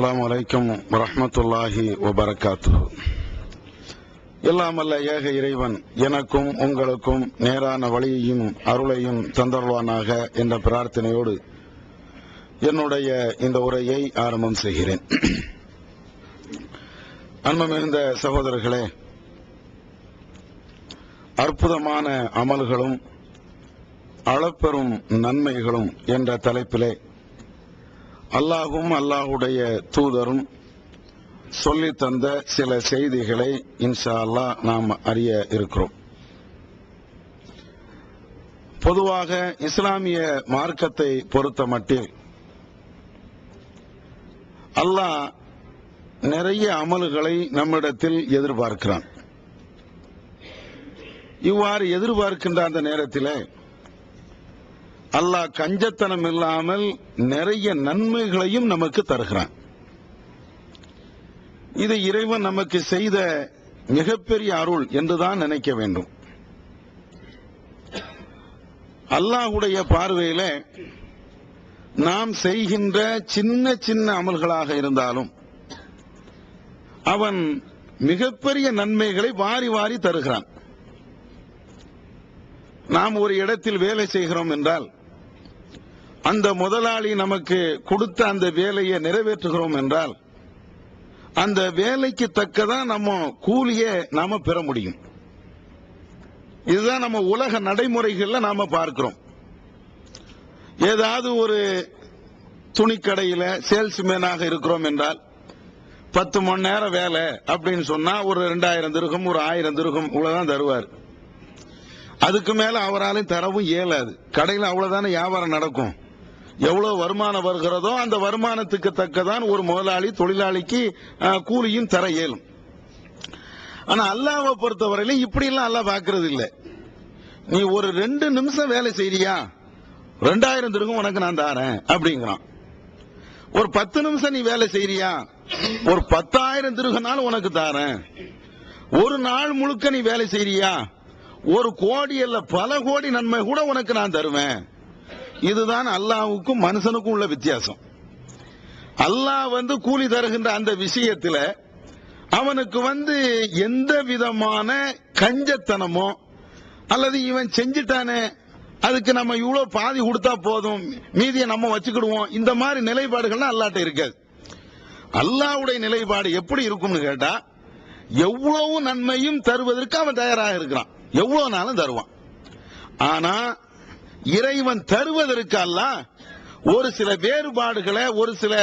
அஸ்ஸலாமு அலைக்கும் வரஹ்மத்துல்லாஹி வபரகாத்துஹு. எல்லாம் அல்ல ஏக இறைவன் எனக்கும் உங்களுக்கும் நேரான வழியையும் அருளையும் தந்தருவானாக என்ற பிரார்த்தனையோடு என்னுடைய இந்த உரையை ஆரம்பம் செய்கிறேன். அன்பு மிகுந்த சகோதரர்களே, அற்புதமான அமல்களும் அளப்பெரும் நன்மைகளும் என்ற தலைப்பிலே அல்லாஹும் அல்லாஹுடைய தூதரும் சொல்லித் தந்த சில செய்திகளை இன்ஷா அல்லாஹ் நாம் அறிய இருக்கிறோம். பொதுவாக இஸ்லாமிய மார்க்கத்தை பொறுத்த மட்டில் அல்லாஹ் நிறைய அமல்களை நம்மிடத்தில் எதிர்பார்க்கிறான். இவ்வாறு எதிர்பார்க்கின்ற அந்த நேரத்தில் அல்லாஹ் கஞ்சத்தனம் இல்லாமல் நிறைய நன்மைகளையும் நமக்கு தருகிறான். இது இறைவன் நமக்கு செய்த மிகப்பெரிய அருள் என்றுதான் நினைக்க வேண்டும். அல்லாஹ்வுடைய பார்வையில நாம் செய்கின்ற சின்ன சின்ன அமல்களாக இருந்தாலும் அவன் மிகப்பெரிய நன்மைகளை வாரி வாரி தருகிறான். நாம் ஒரு இடத்தில் வேலை செய்கிறோம் என்றால் அந்த முதலாளி நமக்கு கொடுத்த அந்த வேலையை நிறைவேற்றுகிறோம் என்றால் அந்த வேலைக்கு தக்கதான் நம்ம கூலியை நாம பெற முடியும். இதுதான் நம்ம உலக நடைமுறைகள்ல நாம பார்க்கிறோம். ஏதாவது ஒரு துணிக்கடையில சேல்ஸ்மேனாக இருக்கிறோம் என்றால் 10 மணி நேரம் வேலை அப்படின்னு சொன்னா ஒரு 2000 திர்ஹம் ஒரு 1000 திர்ஹம் இவ்வளவுதான் தருவார். அதுக்கு மேல அவராலும் தரவும் இயலாது. கடையில் அவ்வளவுதானே வியாபாரம் நடக்கும். எவ்வளவு வருமானம் வருகிறதோ அந்த வருமானத்துக்கு தக்கதான் ஒரு முதலாளி தொழிலாளிக்கு கூலியும் தர இயலும். ஆனா அல்லாஹ்வை பொறுத்தவரையில இப்படி எல்லாம் அல்லாஹ் பார்க்கிறது இல்லை. நீ ஒரு 2 நிமிஷம் வேலை செய்றியா 2000 திர்ஹம் உனக்கு நான் தாரேன் அப்படிங்கிறான். ஒரு 10 நிமிஷம் நீ வேலை செய்றியா ஒரு 10,000 திர்ஹம்னாலும் உனக்கு தாரேன். ஒரு நாள் முழுக்க நீ வேலை செய்றியா 1 கோடி அல்ல பல கோடி நன்மை கூட உனக்கு நான் தருவேன். இதுதான் அல்லாஹ்வுக்கும் மனுஷனுக்கும் உள்ள வித்தியாசம். அல்லாஹ் கூலி தருகின்ற அந்த விஷயத்துல அவனுக்கு எந்த விதமான கஞ்சத்தனமோ அல்லது இவன் செஞ்சிட்டானே அதுக்கு நம்ம இவ்வளவு பாதி கொடுத்தா போதும் மீதியை நம்ம வச்சுக்கிடுவோம் இந்த மாதிரி நிலைப்பாடுகள்லாம் அல்லாஹ்ட்ட இருக்காது. அல்லாஹ்வுடைய நிலைப்பாடு எப்படி இருக்கும்னு கேட்டா எவ்வளவு நன்மையும் தருவதற்கு அவன் தயாராக இருக்கிறான். எவ்வளவு நாளும் தருவான். ஆனா இறைவன் தருவதற்கு அல்லாஹ் ஒரு சில வேறுபாடுகளை ஒரு சில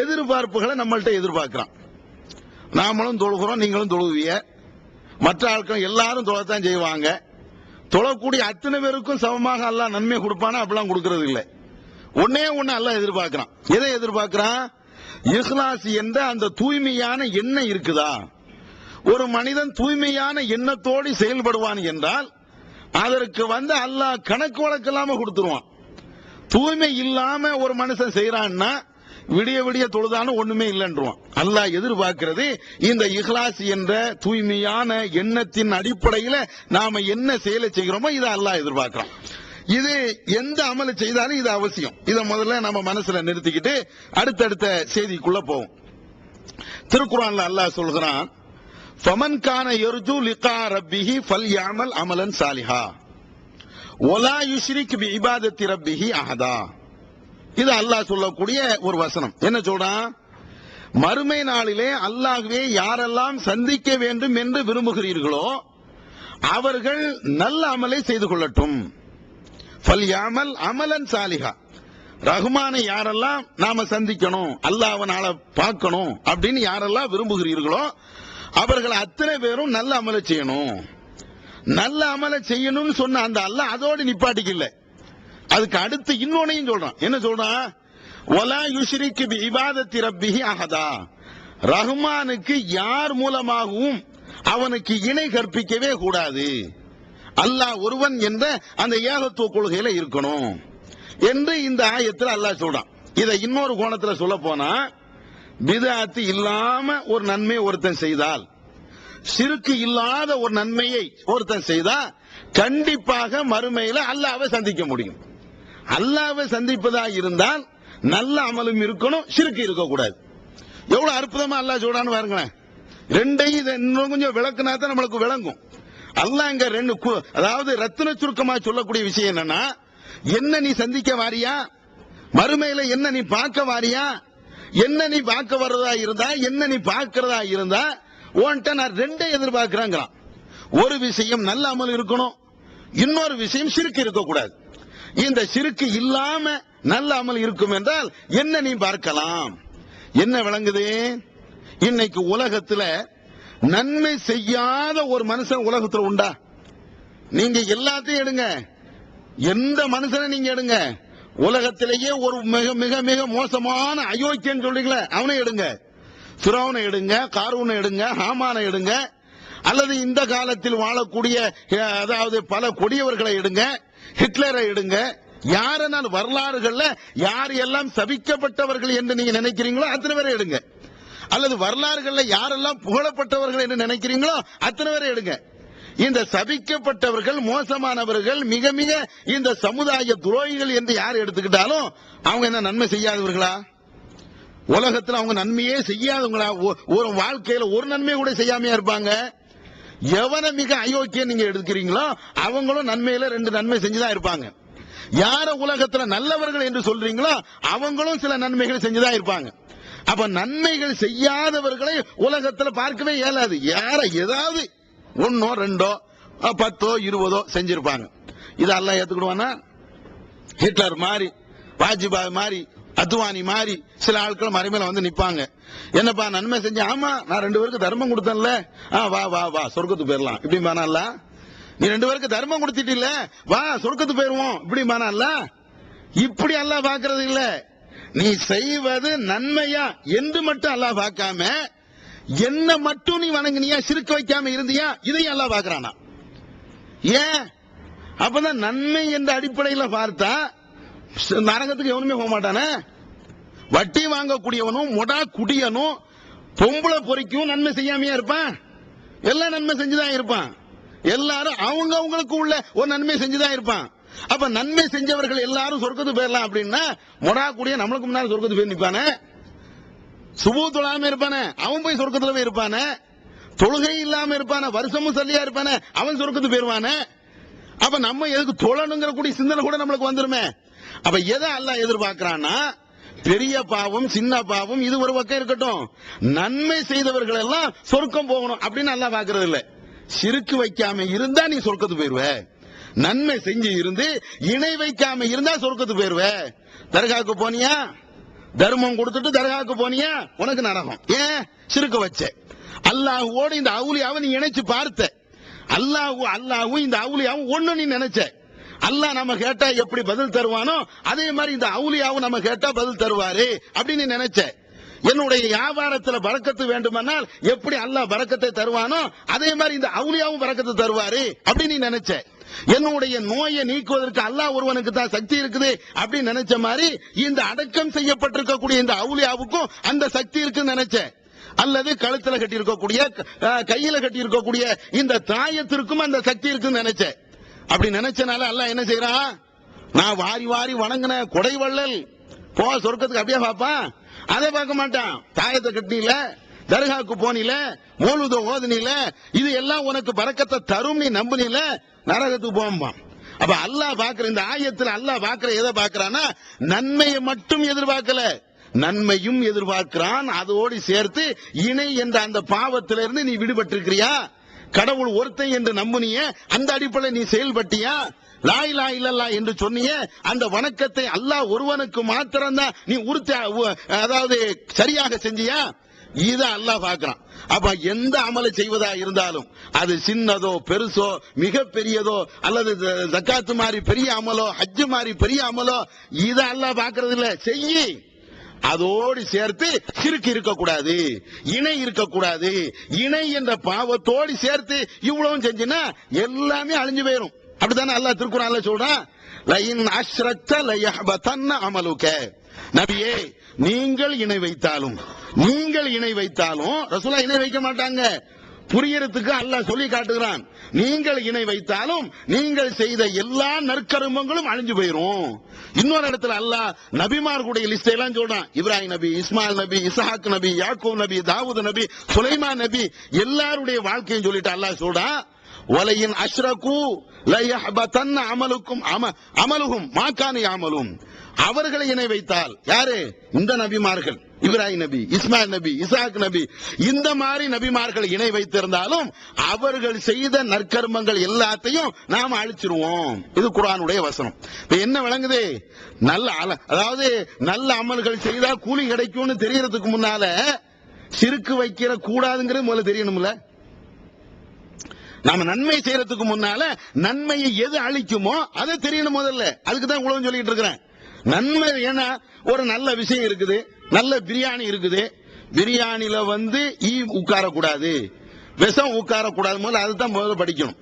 எதிர்பார்ப்புகளை நம்மள்ட்ட எதிர்பார்க்கிறான். நாமளும் தொழுகிறோம், நீங்களும் தொழுவீங்க, மற்ற ஆட்கள் எல்லாரும் தொழத்தான் செய்வாங்க. தொழக்கூடிய அத்தனை பேருக்கும் சமமாக அல்லாஹ் நன்மை கொடுப்பானா அப்படிலாம் கொடுக்கறது இல்லை. ஒன்னே ஒன்னு அல்லாஹ் எதிர்பார்க்கிறான். எதை எதிர்பார்க்கிறான்? இஹ்லாஸ் என்ற அந்த தூய்மையான எண்ணம் இருக்குதா? ஒரு மனிதன் தூய்மையான எண்ணத்தோடு செயல்படுவான் என்றால் அதற்கு அல்லாஹ் கணக்கு வழக்கு இல்லாம கொடுத்துருவான். தூய்மை இல்லாம ஒரு மனுஷன் செய்யறான்னா விடிய விடிய தொழுதானு ஒண்ணுமே இல்லைன்றான். அல்லாஹ் எதிர்பார்க்கிறது இந்த இஹ்லாஸ் என்ற தூய்மையான எண்ணத்தின் அடிப்படையில் நாம என்ன செயலை செய்கிறோமோ இதை அல்லாஹ் எதிர்பார்க்கிறான். இது எந்த அமலை செய்தாலும் இது அவசியம். இதை முதல்ல நம்ம மனசுல நிறுத்திக்கிட்டு அடுத்தடுத்த செய்திக்குள்ள போவோம். திருக்குர்ஆன்ல அல்லாஹ் சொல்கிறான், ஃபமன் கான யர்ஜு லிகா ரப்பிஹி ஃபல்யஅமல் அமலன் சாலிஹா வலா யுஷ்ரிக் பிஇபாதத்தி ரப்பிஹி அஹதா. இது அல்லாஹ் சொல்லக்கூடிய ஒரு வசனம். என்ன சொல்றான்? மறுமை நாளிலே அல்லாஹ்வே யாரெல்லாம் சந்திக்க வேண்டும் என்று விரும்புகிறீர்களோ அவர்கள் நல்ல அமலை செய்து கொள்ளட்டும். ஃபல்யஅமல் அமலன் சாலிஹா. ரஹ்மானை யாரெல்லாம் நாம சந்திக்கணும், அல்லாஹ்வனால பார்க்கணும் அப்படின்னு யாரெல்லாம் விரும்புகிறீர்களோ அவர்கள் அத்தனை பேரும் நல்ல அமலை செய்யணும். நல்ல அமலை செய்யணும்னு சொன்ன அந்த அல்லாஹ் அதோடு நிப்பாட்டிக்கல, அதுக்கு அடுத்து இன்னொன்னையும் சொல்றான். என்ன சொல்றான்? வலா யுஷ்ரிக் பிஇபாதத்தி ரப்பிஹி அஹதா. ரஹ்மானுக்கு யார் மூலமாகவும் அவனுக்கு இணை கற்பிக்கவே கூடாது. அல்லாஹ் ஒருவன் என்ற அந்த ஏகத்துவ கொள்கையில இருக்கணும் என்று இந்த ஆயத்தில் அல்லாஹ் சொல்றான். இதை இன்னொரு கோணத்துல சொல்ல போனா பிதஅத் இல்லாம ஒரு நன்மை ஒருத்தன் செய்தால், ஷிர்க் இல்லாத ஒரு நன்மையை ஒருத்தன் செய்தா கண்டிப்பாக மறுமையில அல்லாஹ்வை சந்திக்க முடியும். அல்லாஹ்வை சந்திப்பதா இருந்தால் நல்ல அமலும் இருக்கணும், ஷிர்க் இருக்கக்கூடாது. எவ்வளவு அற்புதமா அல்லாஹ் சொல்றான்னு பாருங்களேன். ரெண்டையும் இன்னும் கொஞ்சம் விளக்குனா தான் நம்மளுக்கு விளங்கும். அல்லாஹ் இங்க ரெண்டு, அதாவது ரத்தின சுருக்கமா சொல்லக்கூடிய விஷயம் என்னன்னா, என்ன நீ சந்திக்க வாரியா, மறுமையில என்ன நீ பார்க்க வாரியா, என்ன நீ பார்க்க வர்றதா இருந்தா, என்ன நீ பார்க்கிறதா இருந்தா, உன்கிட்ட நான் ரெண்டை எதிர்பார்க்கிறேங்கிறான். ஒரு விஷயம் நல்ல அமல் இருக்கணும், இன்னொரு விஷயம் சிறுக்கு இருக்கக்கூடாது. இந்த சிறுக்கு இல்லாம நல்ல அமல் இருக்கும் என்றால் என்ன நீ பார்க்கலாம். என்ன விளங்குது? இன்னைக்கு உலகத்துல நன்மை செய்யாத ஒரு மனுஷன் உலகத்துல உண்டா? நீங்க எல்லாத்தையும் எடுங்க, எந்த மனுஷனை நீங்க எடுங்க, உலகத்திலேயே ஒரு மிக மிக மிக மோசமான அயோக்கியன்னு சொல்றீங்களே அவனை எடுங்க, ஃபிரௌனை எடுங்க, காரூனை எடுங்க, ஹாமானை எடுங்க, அல்லது இந்த காலத்தில் வாழக்கூடிய அதாவது பல கொடியவர்களை எடுங்க, ஹிட்லரை எடுங்க, யாரென்னால் வரலாறுகள்ல யார் எல்லாம் சபிக்கப்பட்டவர்கள் என்று நீங்க நினைக்கிறீங்களோ அத்தனை பேரை எடுங்க, அல்லது வரலாறுகள்ல யாரெல்லாம் புகழப்பட்டவர்கள் என்று நினைக்கிறீங்களோ அத்தனை பேரை எடுங்க. இந்த சபிக்கப்பட்டவர்கள், மோசமானவர்கள், மிக மிக இந்த சமுதாய துரோகிகள் என்று யார் எடுத்துக்கிட்டாலும் அவங்க என்ன நன்மை செய்யாதவர்களா? உலகத்தில் அவங்க நன்மையே செய்யாதவங்களா? ஒரு வாழ்க்கையில ஒரு நன்மை கூட செய்யாமையா இருப்பாங்க? எவனை மிக அயோக்கியம் நீங்க எடுக்கிறீங்களோ அவங்களும் நன்மையில ரெண்டு நன்மை செஞ்சுதான் இருப்பாங்க. யார உலகத்துல நல்லவர்கள் என்று சொல்றீங்களோ அவங்களும் சில நன்மைகள் செஞ்சுதான் இருப்பாங்க. அப்ப நன்மைகள் செய்யாதவர்களை உலகத்துல பார்க்கவே இயலாது. யார ஏதாவது ஒன்னோ ரெண்டோ 10 20 செஞ்சிருப்பாங்க. இது அல்லாஹ் ஏத்துக்கிடுவானா? ஹிட்லர் மாதிரி, வாஜ்பாய் மாதிரி, அத்வானி மாதிரி சில ஆட்கள் மறைமையில வந்து நிப்பாங்க. என்னப்பா நன்மை செஞ்ச? ஆமா, நான் 2 பேருக்கு தர்மம் கொடுத்தேன்ல, வா வா வா சொர்க்கத்துக்கு போயிடலாம் இப்படி மானால. நீ 2 பேருக்கு தர்மம் கொடுத்துட்டில்ல, வா சொர்க்கத்துக்கு போயிருவோம் இப்படி மானால. இப்படி அல்லாஹ் பாக்குறது இல்ல. நீ செய்வது நன்மையா என்று மட்டும் அல்லாஹ் பார்க்காம, என்ன மட்டும் நீ வணங்கினியா, சிறுக்க வைக்காம இருந்தியா, இதையும் அல்லாஹ் பார்க்கறானா? ஏன்? அப்பதான் நன்மை என்ற அடிப்படையில் பார்த்தா நரகத்துக்கு எவனுமே போக மாட்டானே. வட்டி வாங்கக்கூடியவனும் மொடா குடியனும் பொம்பளை பொறிக்கும் நன்மை செய்யாமையா இருப்பான்? எல்லாம் நன்மை செஞ்சுதான் இருப்பான். எல்லாரும் அவங்க அவங்களுக்கு உள்ள ஒரு நன்மை செஞ்சுதான் இருப்பான். அப்ப நன்மை செஞ்சவர்கள் எல்லாரும் சொர்க்கத்துக்கு போயிடலாம் அப்படின்னா, மொடா குடிய நம்மளுக்கு முன்னாடி சொர்க்கத்துக்கு போய் நிப்பானே, சுபு தொழாம இருப்பானே அவன் போய் சொர்க்கத்துல போய் இருப்பானே, தொழுகை இல்லாம இருப்பானே, வருஷமும் சரியா இருப்பானே அவன் சொர்க்கத்துக்கு போயிருவானே. அப்ப நம்ம எதுக்கு தொழணுங்கிற கூடிய சிந்தனை கூட நம்மளுக்கு வந்துருமே. அப்ப எதை அல்லாஹ் எதிர்பார்க்கிறான்னா, பெரிய பாவம் சின்ன பாவம் இது ஒரு பக்கம் இருக்கட்டும், நன்மை செய்தவர்கள் எல்லாம் சொர்க்கம் போகணும் அப்படின்னு அல்லாஹ் பார்க்கறது இல்ல. சிறுக்கு வைக்காம இருந்தா நீ சொர்க்கத்துக்கு போயிருவ, நன்மை செஞ்சு இருந்து இணை வைக்காம இருந்தா சொர்க்கத்துக்கு போயிருவ. தர்காவுக்கு போனியா, தர்மம் கொடுத்துட்டு தர்காவுக்கு போனியா, உனக்கு நரகம். ஏன்? சிறுக்க வச்ச. அல்லாஹ்வோடு இந்த அவுலியாவை நீ இணைச்சு பார்த்த, அல்லாஹ்வும் இந்த அவுலியாவும் ஒண்ணு நீ நினைச்ச. அல்லாஹ் நம்ம கேட்டா எப்படி பதில் தருவானோ அதே மாதிரி இந்த அவுலியாவும் நம்ம கேட்டா பதில் தருவாரு அப்படின்னு நினைச்ச. என்னுடைய வியாபாரத்துல பரக்கத்து வேண்டுமானால் எப்படி அல்லாஹ் பரக்கத்தை தருவானோ அதே மாதிரி இந்த அவுலியாவும் பரக்கத்தை தருவாரு அப்படின்னு நீ நினைச்ச. என்னுடைய நோயை நீக்குவதற்கு அல்லாஹ் ஒருவனுக்கு தான் சக்தி இருக்குது அப்படின்னு நினைச்ச மாதிரி இந்த அடக்கம் செய்யப்பட்டிருக்கக்கூடிய இந்த அவுலியாவுக்கும் அந்த சக்தி இருக்குன்னு நினைச்ச. அல்லது கழுத்துல கட்டி இருக்கக்கூடிய, கையில கட்டி இருக்கக்கூடிய இந்த தாயத்திற்கும் அந்த சக்தி இருக்குன்னு நினைச்ச. அப்படி நினைச்சனால அல்லாஹ் என்ன செய்யறான்? நான் வாரி வாரி வணங்கின கொடை வள்ளல் போ சொர்க்கத்துக்கு அப்படியே பாப்பான்? அதை பார்க்க மாட்டான். தாயத்தை கட்டினில, தர்காவுக்கு போனில, மௌலூத ஓதுனில, இது எல்லாம் உனக்கு பரக்கத்தை தரும் நீ நம்புனில, நரகத்துக்கு போவான். அப்ப அல்லாஹ் பாக்குற இந்த ஆயத்துல அல்லாஹ் பாக்குற எதை பாக்குறான்னா, நன்மையை மட்டும் எதிர்பார்க்கல, நன்மையும் எதிர்பார்க்கிறான். அதோடு சேர்த்து இணை என்ற அந்த பாவத்திலிருந்து நீ விடுபட்டிருக்கிறியா, கடவுள் ஒருத்தன் என்று நம்புனிய, அந்த அடிப்படையில் நீ செயல்பட்டியா, லா இலாஹ இல்லல்லாஹ் என்று சொன்னிய அந்த வணக்கத்தை அல்லாஹ் ஒருவனுக்கு மாத்திரம்தான் நீ அதாவது சரியாக செஞ்சியா, இத அல்லாஹ் பார்க்கிறான். அப்ப எந்த அமலை செய்வதா இருந்தாலும் அது சின்னதோ பெருசோ மிக பெரியதோ அல்லது ஜக்காத்து மாதிரி பெரிய அமலோ ஹஜ் மாதிரி பெரிய அமலோ இத அல்லாஹ் பார்க்கறது இல்ல. செய்யி, அதோடு சேர்த்து சிறுக்கு இருக்கக்கூடாது, இணை இருக்கக்கூடாது. இணை என்ற பாவத்தோடு சேர்த்து இவ்வளவு செஞ்சினா எல்லாமே அழிஞ்சு போயிடும். அப்படித்தானே அல்லாஹ் திருக்குர்ஆன்ல சொல்றான், லஇன் அஷ்ரக்த லயஹ்பதன்ன அமலுக. நபியே, நீங்கள் இணை வைத்தாலும் ரசூலுல்லாஹ் இணை வைக்க மாட்டாங்க. புரியறதுக்கு அல்லாஹ் சொல்லி காட்டுகிறான். நீங்கள் இணை வைத்தாலும் நீங்கள் செய்த எல்லா நற்கருமங்களும் அழிஞ்சு போயிரும். இன்னொரு இடத்துல அல்லாஹ் நபிமார்களுடைய லிஸ்ட் எல்லாம் சொல்றான். இப்ராஹிம் நபி, இஸ்மாயில் நபி, இஸ்ஹாக் நபி, யாக்கூப் நபி, தாவூத் நபி, சுலைமான் நபி எல்லாருடைய வாழ்க்கையும் சொல்லிட்டு அல்லாஹ் சொல்றான், வலையின் அஷ்ரகு லயஹபதன் அமலுகும் மாகானி அமலும். அவர்களை இணை வைத்தால் யாரு? இந்த நபிமார்கள், இப்ராஹிம் நபி, இஸ்மாயில் நபி, இஸ்ஹாக் நபி, இந்த மாதிரி நபிமார்கள் இணை வைத்திருந்தாலும் அவர்கள் செய்த நற்கர்மங்கள் எல்லாத்தையும் நாம் அழிச்சிருவோம். இது குர்ஆனுடைய வசனம். இப்ப என்ன விளங்குது? அதாவது நல்ல அமல்கள் செய்தால் கூலி கிடைக்கும்னு தெரியறதுக்கு முன்னால சிறுக்கு வைக்கிற கூடாதுங்கிறது முதல்ல தெரியணும்ல. நாம நன்மை செய்யறதுக்கு முன்னால நன்மையை எது அழிக்குமோ அதை தெரியணும் முதல்ல. அதுக்கு தான் உலகம் சொல்லிட்டு இருக்கிறேன். நன்மை ஏன்னா ஒரு நல்ல விஷயம் இருக்குது, நல்ல பிரியாணி இருக்குது, பிரியாணில ஈ உட்காரக்கூடாது, விஷம் உட்காரக்கூடாது, முதல்ல அதுதான் முதல்ல படிக்கணும்.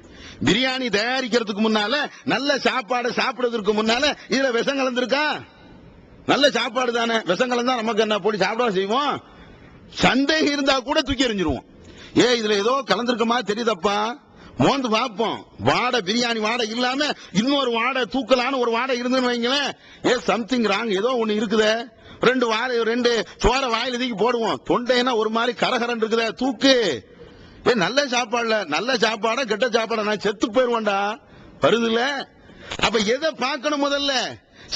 பிரியாணி தயாரிக்கிறதுக்கு முன்னால நல்ல சாப்பாடு சாப்பிடுறதுக்கு முன்னால இதுல விஷம் கலந்துருக்கா? நல்ல சாப்பாடு தானே, விஷம் கலந்தா நமக்கு என்ன போட்டு சாப்பிட செய்வோம்? சந்தேகம் இருந்தா கூட தூக்கி எறிஞ்சிருவோம். இதுல ஏதோ கலந்திருக்க மாதிரி தெரியுதப்பா, மோந்து பார்ப்போம். வாடை, பிரியாணி வாடை இல்லாம இன்னொரு வாடை, தூக்கலான ஒரு வாடை இருந்துன்னு வைங்களேன், சம்திங் ராங், ஏதோ ஒண்ணு இருக்குதே. ரெண்டு சோற வாயில தூக்கி போடுவோம், தொண்டைனா ஒரு மாதிரி கரகரன் இருக்குதே, தூக்கு. நல்ல சாப்பாடுல நல்ல சாப்பாடா கெட்ட சாப்பாடா, நான் செத்து போயிருவேன்டா வருதுல. அப்ப எதை பார்க்கணும்? முதல்ல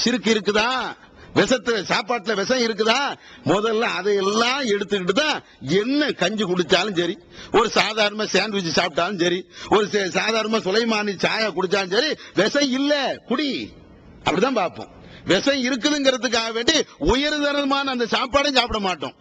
சிறுக்கு இருக்குதா, விஷத்துல சாப்பாட்டுல விஷம் இருக்குதா, முதல்ல அதையெல்லாம் எடுத்துக்கிட்டு தான் என்ன கஞ்சி குடிச்சாலும் சரி, ஒரு சாதாரண சாண்ட்விச் சாப்பிட்டாலும் சரி, ஒரு சாதாரண சுலைமானி சாயா குடிச்சாலும் சரி, விஷம் இல்ல குடி, அப்படிதான் பார்ப்போம். விஷம் இருக்குதுங்கிறதுக்காக வேண்டி உயர்தரமான அந்த சாப்பாடையும் சாப்பிட மாட்டோம்.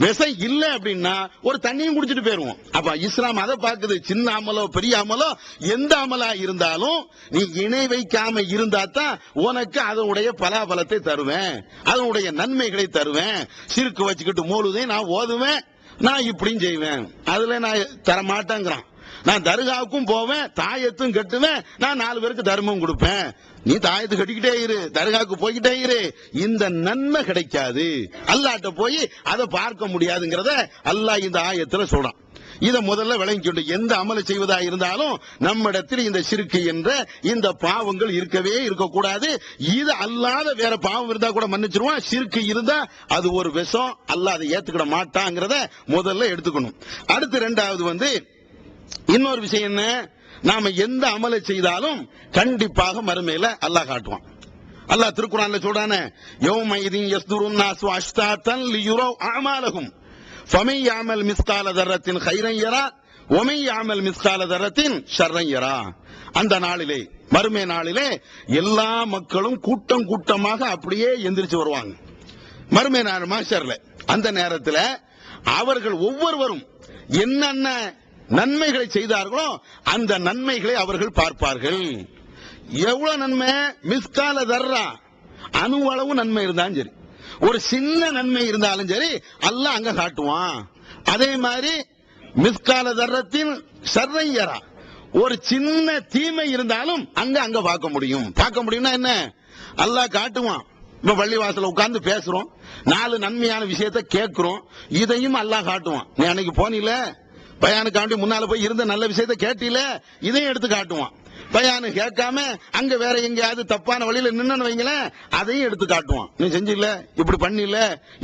விஷம் இல்ல அப்படின்னா ஒரு தண்ணியும் குடிச்சிட்டு போயிருவோம். அப்ப இஸ்லாம் அதை பார்க்குது. சின்ன அமலோ பெரிய அமலோ எந்த அமலா இருந்தாலும் நீ இணை வைக்காம இருந்தா தான் உனக்கு அதனுடைய பலாபலத்தை தருவேன், அதனுடைய நன்மைகளை தருவேன். சிறுக்கு வச்சுக்கிட்டு மோழுதே நான் ஓதுவேன், நான் இப்படியும் செய்வேன், அதுல நான் தரமாட்டேங்கிறான். நான் தர்காவுக்கும் போவேன், தாயத்தும் கட்டுவேன், நான் 4 பேருக்கு தர்மம் கொடுப்பேன். நீ தாயத்து கட்டிக்கிட்டே இரு, தர்காவுக்கு போய்கிட்டே இரு, இந்த நன்மை கிடைக்காது. அல்லாஹ்ட்ட போய் அதை பார்க்க முடியாதுங்கிறத அல்லாஹ் இந்த ஆயத்துல சொல்றான். இத முதல்ல விளங்கிக்கொண்டு எந்த அமலை செய்வதா இருந்தாலும் நம்மிடத்தில் இந்த சிறுக்கு என்ற இந்த பாவங்கள் இருக்கவே இருக்கக்கூடாது. இது அல்லாத வேற பாவம் இருந்தா கூட மன்னிச்சிருவான். சிறுக்கு இருந்தா அது ஒரு விஷம், அல்லாஹ் அதை ஏத்துக்கிட மாட்டாங்கிறத முதல்ல எடுத்துக்கணும். அடுத்து இரண்டாவது இன்னொரு விஷயம் என்ன, நாம எந்த அமலை செய்தாலும் கண்டிப்பாக மறுமையில அல்லாஹ் காட்டுவான். அல்லாஹ் திருக்குர்ஆன்ல சொல்றானே, யௌமைதின் யஸ்துருன் நாஸு அஷ்தாத்தன் லியுரவ் அஅமாலஹும் ஃபமன் யஅமல் மிஸ்கால தர்ரத்தின் கைரன் யரா வமன் யஅமல் மிஸ்கால தர்ரத்தின் ஷர்ரன் யரா. அந்த நாளிலே, மறுமை நாளிலே எல்லா மக்களும் கூட்டம் கூட்டமாக அப்படியே எந்திரிச்சு வருவாங்க. மறுமை நாள் மாஷர்ல அந்த நேரத்தில் அவர்கள் ஒவ்வொருவரும் என்னென்ன நன்மைகளை செய்தார்களோ அந்த நன்மைகளை அவர்கள் பார்ப்பார்கள். எவ்வளவு நன்மை? மிஸ்கால தர்ரா, அணுவளவு நன்மை இருந்தாலும் சரி, ஒரு சின்ன நன்மை இருந்தாலும் சரி அல்லாஹ் அங்க காட்டுவான். அதே மாதிரி மிஸ்கால தர்ரத்தின் ஷர்ரன், ஒரு சின்ன தீமை இருந்தாலும் அங்க பார்க்க முடியும். பார்க்க முடியும்னா என்ன? அல்லாஹ் காட்டுவான். இப்ப பள்ளிவாசல உட்கார்ந்து பேசுறோம், 4 நன்மையான விஷயத்தை கேட்கிறோம், இதையும் அல்லாஹ் காட்டுவான். நீ அன்னைக்கு போனில பயானுக்காண்டி முன்னால போய் இருந்த நல்ல விஷயத்தை கேட்டில, இதையும் எடுத்து காட்டுவான். பயானு கேட்காம அங்க வேற எங்கேயாவது தப்பான வழியில நின்னு வைங்களேன், அதையும் எடுத்து காட்டுவான். நீ செஞ்சில, இப்படி பண்ணில,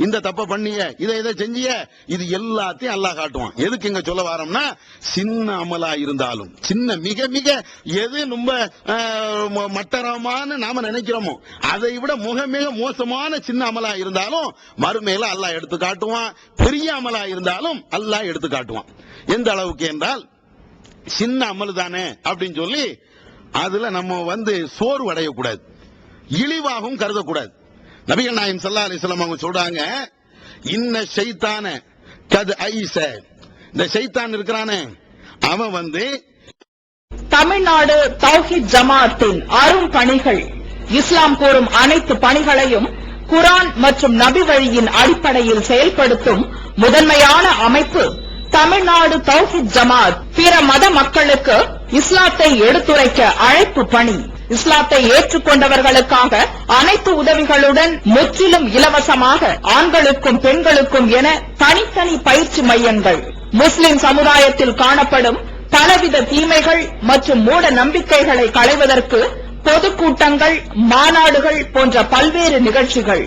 இந்த தப்ப பண்ணிய, இதை செஞ்சிய, இது எல்லாத்தையும் அல்லாஹ் காட்டுவான். எதுக்கு இங்க சொல்ல வரோம்னா, சின்ன அமலா இருந்தாலும், சின்ன மிக மிக எது ரொம்ப மட்டரமான நாம நினைக்கிறோமோ அதை விட மிக மோசமான சின்ன அமலா இருந்தாலும் மறுமையில அல்லாஹ் எடுத்து காட்டுவான். பெரிய அமலா இருந்தாலும் அல்லாஹ் எடுத்து காட்டுவான். எந்த அளவுக்கு என்றால், சின்ன அமல் தானே அப்படின்னு சொல்லி அதுல நம்ம சோர்வு அடையக்கூடாது, இழிவாகவும் கருதக்கூடாது. நபிகள் நாயகம் ஸல்லல்லாஹு அலைஹி வஸல்லம் அவங்க சொல்றாங்க, இன்ன ஷைத்தான கத் ஐஸ, இந்த ஷைத்தான் இருக்கிறானே அவன் தமிழ்நாடு தௌஹீத் ஜமாஅத்தின் அரும் பணிகள், இஸ்லாம் கூறும் அனைத்து பணிகளையும் குர்ஆன் மற்றும் நபி வழியின் அடிப்படையில் செயல்படுத்தும் முதன்மையான அமைப்பு தமிழ்நாடு தௌஹீத் ஜமாஅத். பிற மத மக்களுக்கு இஸ்லாத்தை எடுத்துரைக்க அழைப்பு பணி. இஸ்லாத்தை ஏற்றுக்கொண்டவர்களுக்காக அனைத்து உதவிகளுடன் முற்றிலும் இலவசமாக ஆண்களுக்கும் பெண்களுக்கும் என தனித்தனி பயிற்சி மையங்கள். முஸ்லிம் சமுதாயத்தில் காணப்படும் பலவித தீமைகள் மற்றும் மூட நம்பிக்கைகளை களைவதற்கு பொதுக்கூட்டங்கள், மாநாடுகள் போன்ற பல்வேறு நிகழ்ச்சிகள்,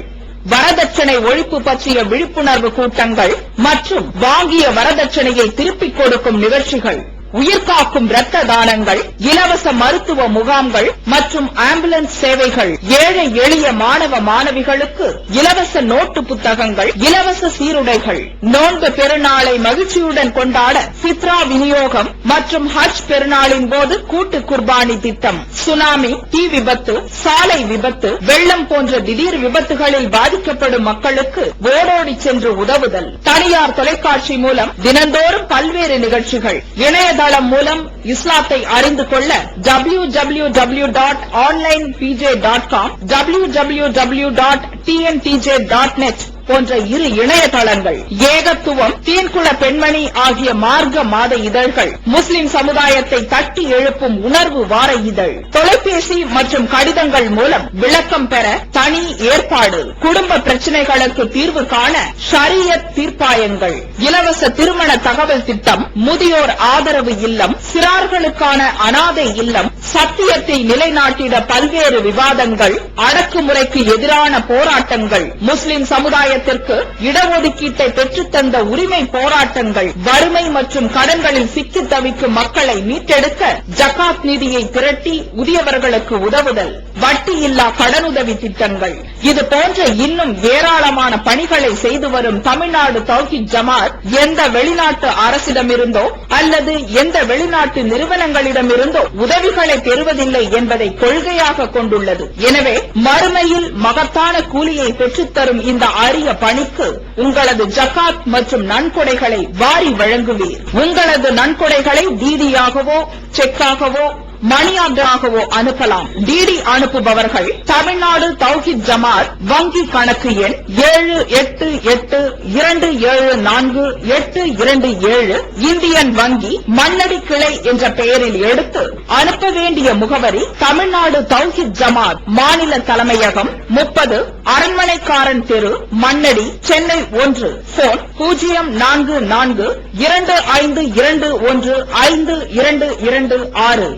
வரதட்சணை ஒழிப்பு பற்றிய விழிப்புணர்வு கூட்டங்கள் மற்றும் வாங்கிய வரதட்சணையை திருப்பிக் கொடுக்கும் நிகழ்ச்சிகள், உயிர்காக்கும் இரத்த தானங்கள், இலவச மருத்துவ முகாம்கள் மற்றும் ஆம்புலன்ஸ் சேவைகள், ஏழை எளிய மாணவ மாணவிகளுக்கு இலவச நோட்டு புத்தகங்கள், இலவச சீருடைகள், நோன்பு பெருநாளை மகிழ்ச்சியுடன் கொண்டாட ஃபித்ரா விநியோகம் மற்றும் ஹஜ் பெருநாளின் போது கூட்டு குர்பானி திட்டம், சுனாமி, தீ விபத்து, சாலை விபத்து, வெள்ளம் போன்ற திடீர் விபத்துகளில் பாதிக்கப்படும் மக்களுக்கு ஓடோடி சென்று உதவுதல், தனியார் தொலைக்காட்சி மூலம் தினந்தோறும் பல்வேறு நிகழ்ச்சிகள், இணையதளம் மூலம் இஸ்லாத்தை அறிந்து கொள்ள www.onlinepj.com, www.tntj.net போன்ற இரு இணையதளங்கள், ஏகத்துவம், தீன்குல பெண்மணி ஆகிய மார்க்க மாத இதழ்கள், முஸ்லிம் சமுதாயத்தை தட்டி எழுப்பும் உணர்வு வார இதழ், தொலைபேசி மற்றும் கடிதங்கள் மூலம் விளக்கம் பெற தனி ஏற்பாடு, குடும்ப பிரச்சினைகளுக்கு தீர்வு காண ஷரியத் தீர்ப்பாயங்கள், இலவச திருமண தகவல் திட்டம், முதியோர் ஆதரவு இல்லம், சிறார்களுக்கான அனாதை இல்லம், சத்தியத்தை நிலைநாட்டிட பல்வேறு விவாதங்கள், அடக்குமுறைக்கு எதிரான போராட்டங்கள், முஸ்லிம் சமுதாய இடஒதுக்கீட்டை பெற்றுத்தந்த உரிமை போராட்டங்கள், வறுமை மற்றும் கடன்களில் சிக்கி தவிக்கும் மக்களை மீட்டெடுக்க ஜகாத் நிதியை திரட்டி உரியவர்களுக்கு உதவுதல், வட்டியில்லா கடனுதவி திட்டங்கள், இது போன்ற இன்னும் ஏராளமான பணிகளை செய்து வரும் தமிழ்நாடு தௌஹீத் ஜமாத் எந்த வெளிநாட்டு அரசிடமிருந்தோ அல்லது எந்த வெளிநாட்டு நிறுவனங்களிடமிருந்தோ உதவிகளை பெறுவதில்லை என்பதை கொள்கையாக கொண்டுள்ளது. எனவே மறுமையில் மகத்தான கூலியை பெற்றுத்தரும் இந்த அரிய பணிக்கு உங்களது ஜகாத் மற்றும் நன்கொடைகளை வாரி வழங்குவீர். உங்களது நன்கொடைகளை டிடியாகவோ செக்காகவோ மணி ஆர்டராகவோ அனுப்பலாம். டிடி அனுப்புபவர்கள் தமிழ்நாடு தௌஹீத் ஜமாத் வங்கி கணக்கு எண் 7882748827 இந்தியன் வங்கி மண்ணடி கிளை என்ற பெயரில் எடுத்து அனுப்ப வேண்டிய முகவரி தமிழ்நாடு தௌஹீத் ஜமாத் மாநில தலைமையகம் 30 அரண்மனைக்காரன் தெரு, மண்ணடி, சென்னை 1. போன் 044215215226.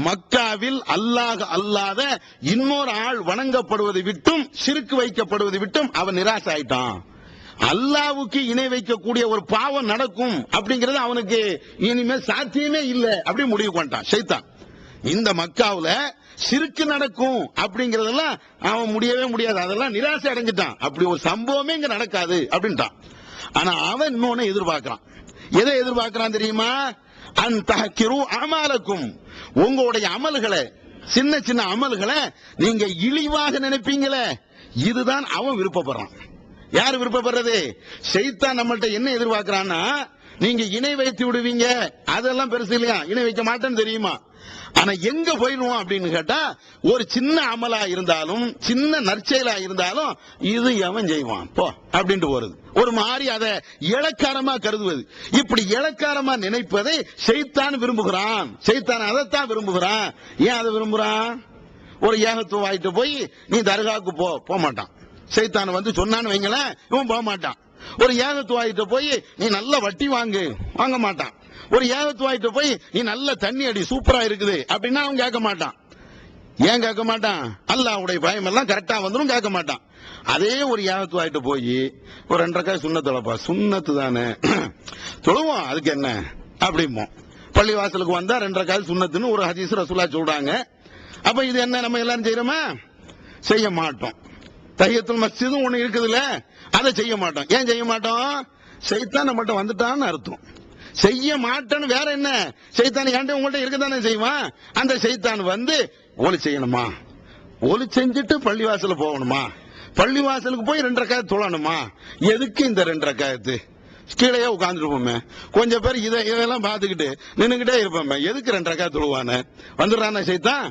மக்காவில் அல்லாஹ் அல்லாத இன்னொரு ஆள் வணங்கப்படுவதை விட்டும் சிறுக்கு வைக்கப்படுவதை விட்டும் அவன் நிராசை ஆயிட்டான். அல்லாவுக்கு இணை வைக்கக்கூடிய ஒரு பாவம் நடக்கும் அப்படிங்கறது அவனுக்கு இனிமேல் சாத்தியமே இல்லை அப்படி முடிவு பண்ணிட்டான் ஷைத்தான். இந்த மக்காவுல சிறுக்கு நடக்கும் அப்படிங்கறதெல்லாம் அவன் முடியவே முடியாது, அதெல்லாம் நிராசை அடைஞ்சிட்டான். அப்படி ஒரு சம்பவமே இங்க நடக்காது அப்படின்ட்டான். ஆனா அவன் இன்னொன்னு எதிர்பார்க்கிறான். எதை எதிர்பார்க்கிறான் தெரியுமா? அன்தஹ்கிரு அமாலக்கும், உங்களுடைய அமல்களை, சின்ன சின்ன அமல்களை நீங்க இழிவாக நினைப்பீங்களே, இதுதான் அவன் விருப்பப்படுறான். யார் விருப்பப்படுறது? ஷைத்தான் நம்மள்ட்ட என்ன எதிர்பார்க்கிறான்னா, நீங்க இணை வைத்து விடுவீங்க, அதெல்லாம் பெருசு இல்லையா, இணை வைக்க மாட்டேன்னு தெரியுமா. ஆனா எங்க போயிடுவோம் அப்படின்னு கேட்டா, ஒரு சின்ன அமலா இருந்தாலும் சின்ன நற்செயலா இருந்தாலும் இது எவன் செய்வான் போ அப்படின்ட்டு போறது, ஒரு மாதிரி அதை இளக்காரமா கருதுவது. இப்படி இளக்காரமா நினைப்பதை ஷைத்தான் விரும்புகிறான். ஷைத்தான் அதைத்தான் விரும்புகிறான். ஏன் அதை விரும்புறான்? ஒரு ஏகத்துவம் ஆயிட்டு போய் நீ தர்காவுக்கு போக மாட்டான். ஷைத்தான் வந்து சொன்னான்னு வைங்களேன், இவன் போக மாட்டான். ஒரு ஏகத்துவாயிட்ட போய் நீ நல்ல வட்டி வாங்க மாட்டான். ஒரு ஏகத்துவாயிட்ட போய் நீ நல்ல தண்ணி அடி சூப்பரா இருக்குது அப்படின்னா அவன் கேட்க மாட்டான். ஏன் கேட்க மாட்டான்? அல்லாஹ்வுடைய பயம் எல்லாம் கரெக்டா வந்துடும், கேட்க மாட்டான். அதே ஒரு ஏகத்துவாயிட்ட போய் ஒரு 2 ரக்காத் சுன்னத் தொலைப்பா, சுன்னத்து தானே தொழுவோம், அதுக்கு என்ன அப்படிம்போம். பள்ளி வாசலுக்கு வந்தா 2 ரக்காத் சுன்னத்துன்னு ஒரு ஹதீஸ் ரசூலுல்லாஹ் சொல்றாங்க. அப்ப இது என்ன நம்ம எல்லாரும் செய்யறோமா? செய்ய மாட்டோம். தஹியத்துல் மஸ்ஜிதும் ஒண்ணு இருக்குதுல்ல, அதை செய்ய மாட்டோம். ஏன் செய்ய மாட்டோம்? ஷைத்தான் நம்மகிட்ட வந்துட்டான்னு அர்த்தம். செய்ய மாட்டேன்னு வேற என்ன? ஷைத்தான் ஏன்டா உங்கள்ட்ட இருக்கதானே செய்வான். அந்த ஷைத்தான் வந்து ஒலி செய்யணுமா, ஒலி செஞ்சுட்டு பள்ளிவாசல போகணுமா, பள்ளிவாசலுக்கு போய் 2 ரக்காத் தொழணுமா, எதுக்கு இந்த 2 ரக்காத்து? கீழே உட்காந்துருப்போமே, கொஞ்சம் பேர் இதெல்லாம் பார்த்துக்கிட்டு நின்னுகிட்டே இருப்போமே, எதுக்கு 2 ரக்காத் தொழுவானே? வந்துடுறான ஷைத்தான்,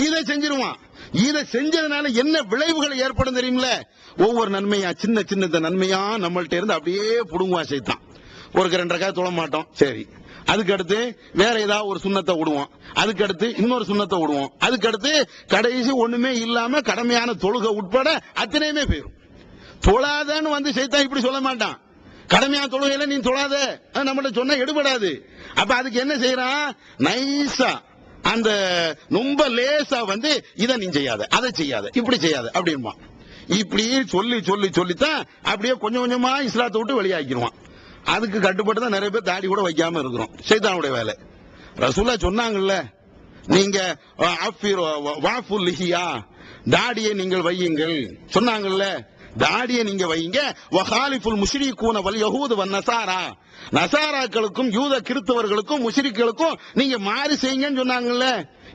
இதை செஞ்சிருவான். இதை செஞ்சதுனால என்ன விளைவுகள் ஏற்படும் தெரியுமில்ல? ஒவ்வொரு நன்மையா, சின்ன சின்ன நன்மையா நம்மள்ட்ட இருந்து அப்படியே புடுங்குவான் ஷைத்தான். ஒரு 2 ரக்காத் தொழ மாட்டோம், சரி அதுக்கு அடுத்து வேற ஏதாவது ஒரு சுண்ணத்தை விடுவோம், அதுக்கு அடுத்து இன்னொரு சுண்ணத்தை விடுவோம், அதுக்கு அடுத்து கடைசி ஒண்ணுமே இல்லாம கடமையான தொழுகை உட்பட அத்தனையுமே போயிடும். தொழாதன்னு வந்து சைத்தான் இப்படி சொல்ல மாட்டான். கடமையான தொழுகையில நீ தொழாத நம்மகிட்ட சொன்னா எடுபடாது. அப்ப அதுக்கு என்ன செய்யறான், நைஸா அந்த ரொம்ப லேசா வந்து இதை நீ செய்யாத, அதை செய்யாத, இப்படி செய்யாத அப்படின்பா. இப்படி சொல்லி சொல்லி சொல்லித்தான் அப்படியே கொஞ்சம் கொஞ்சமா இஸ்லாத்தை விட்டு வெளியாக்கிடுவான். அதுக்கு கட்டுப்பட்டு தான் நிறைய பேர் தாடி கூட வைக்காம இருக்கிறோம். சைத்தானுடைய வேலை. ரசூலா சொன்னாங்கல்ல, நீங்க தாடியை நீங்கள் வையுங்கள் சொன்னாங்கல்ல, தாடியை நீங்க வைங்க. வஹாலிஃபுல் முஷ்ரிகூன வல் யஹூது வன் நஸாரா, நஸாராக்களுக்கும் யூத கிறிஸ்தவர்களுக்கும் முஷ்ரிக்குகளுக்கும் நீங்க மாறி செய்யுங்கன்னு சொன்னாங்கல்ல.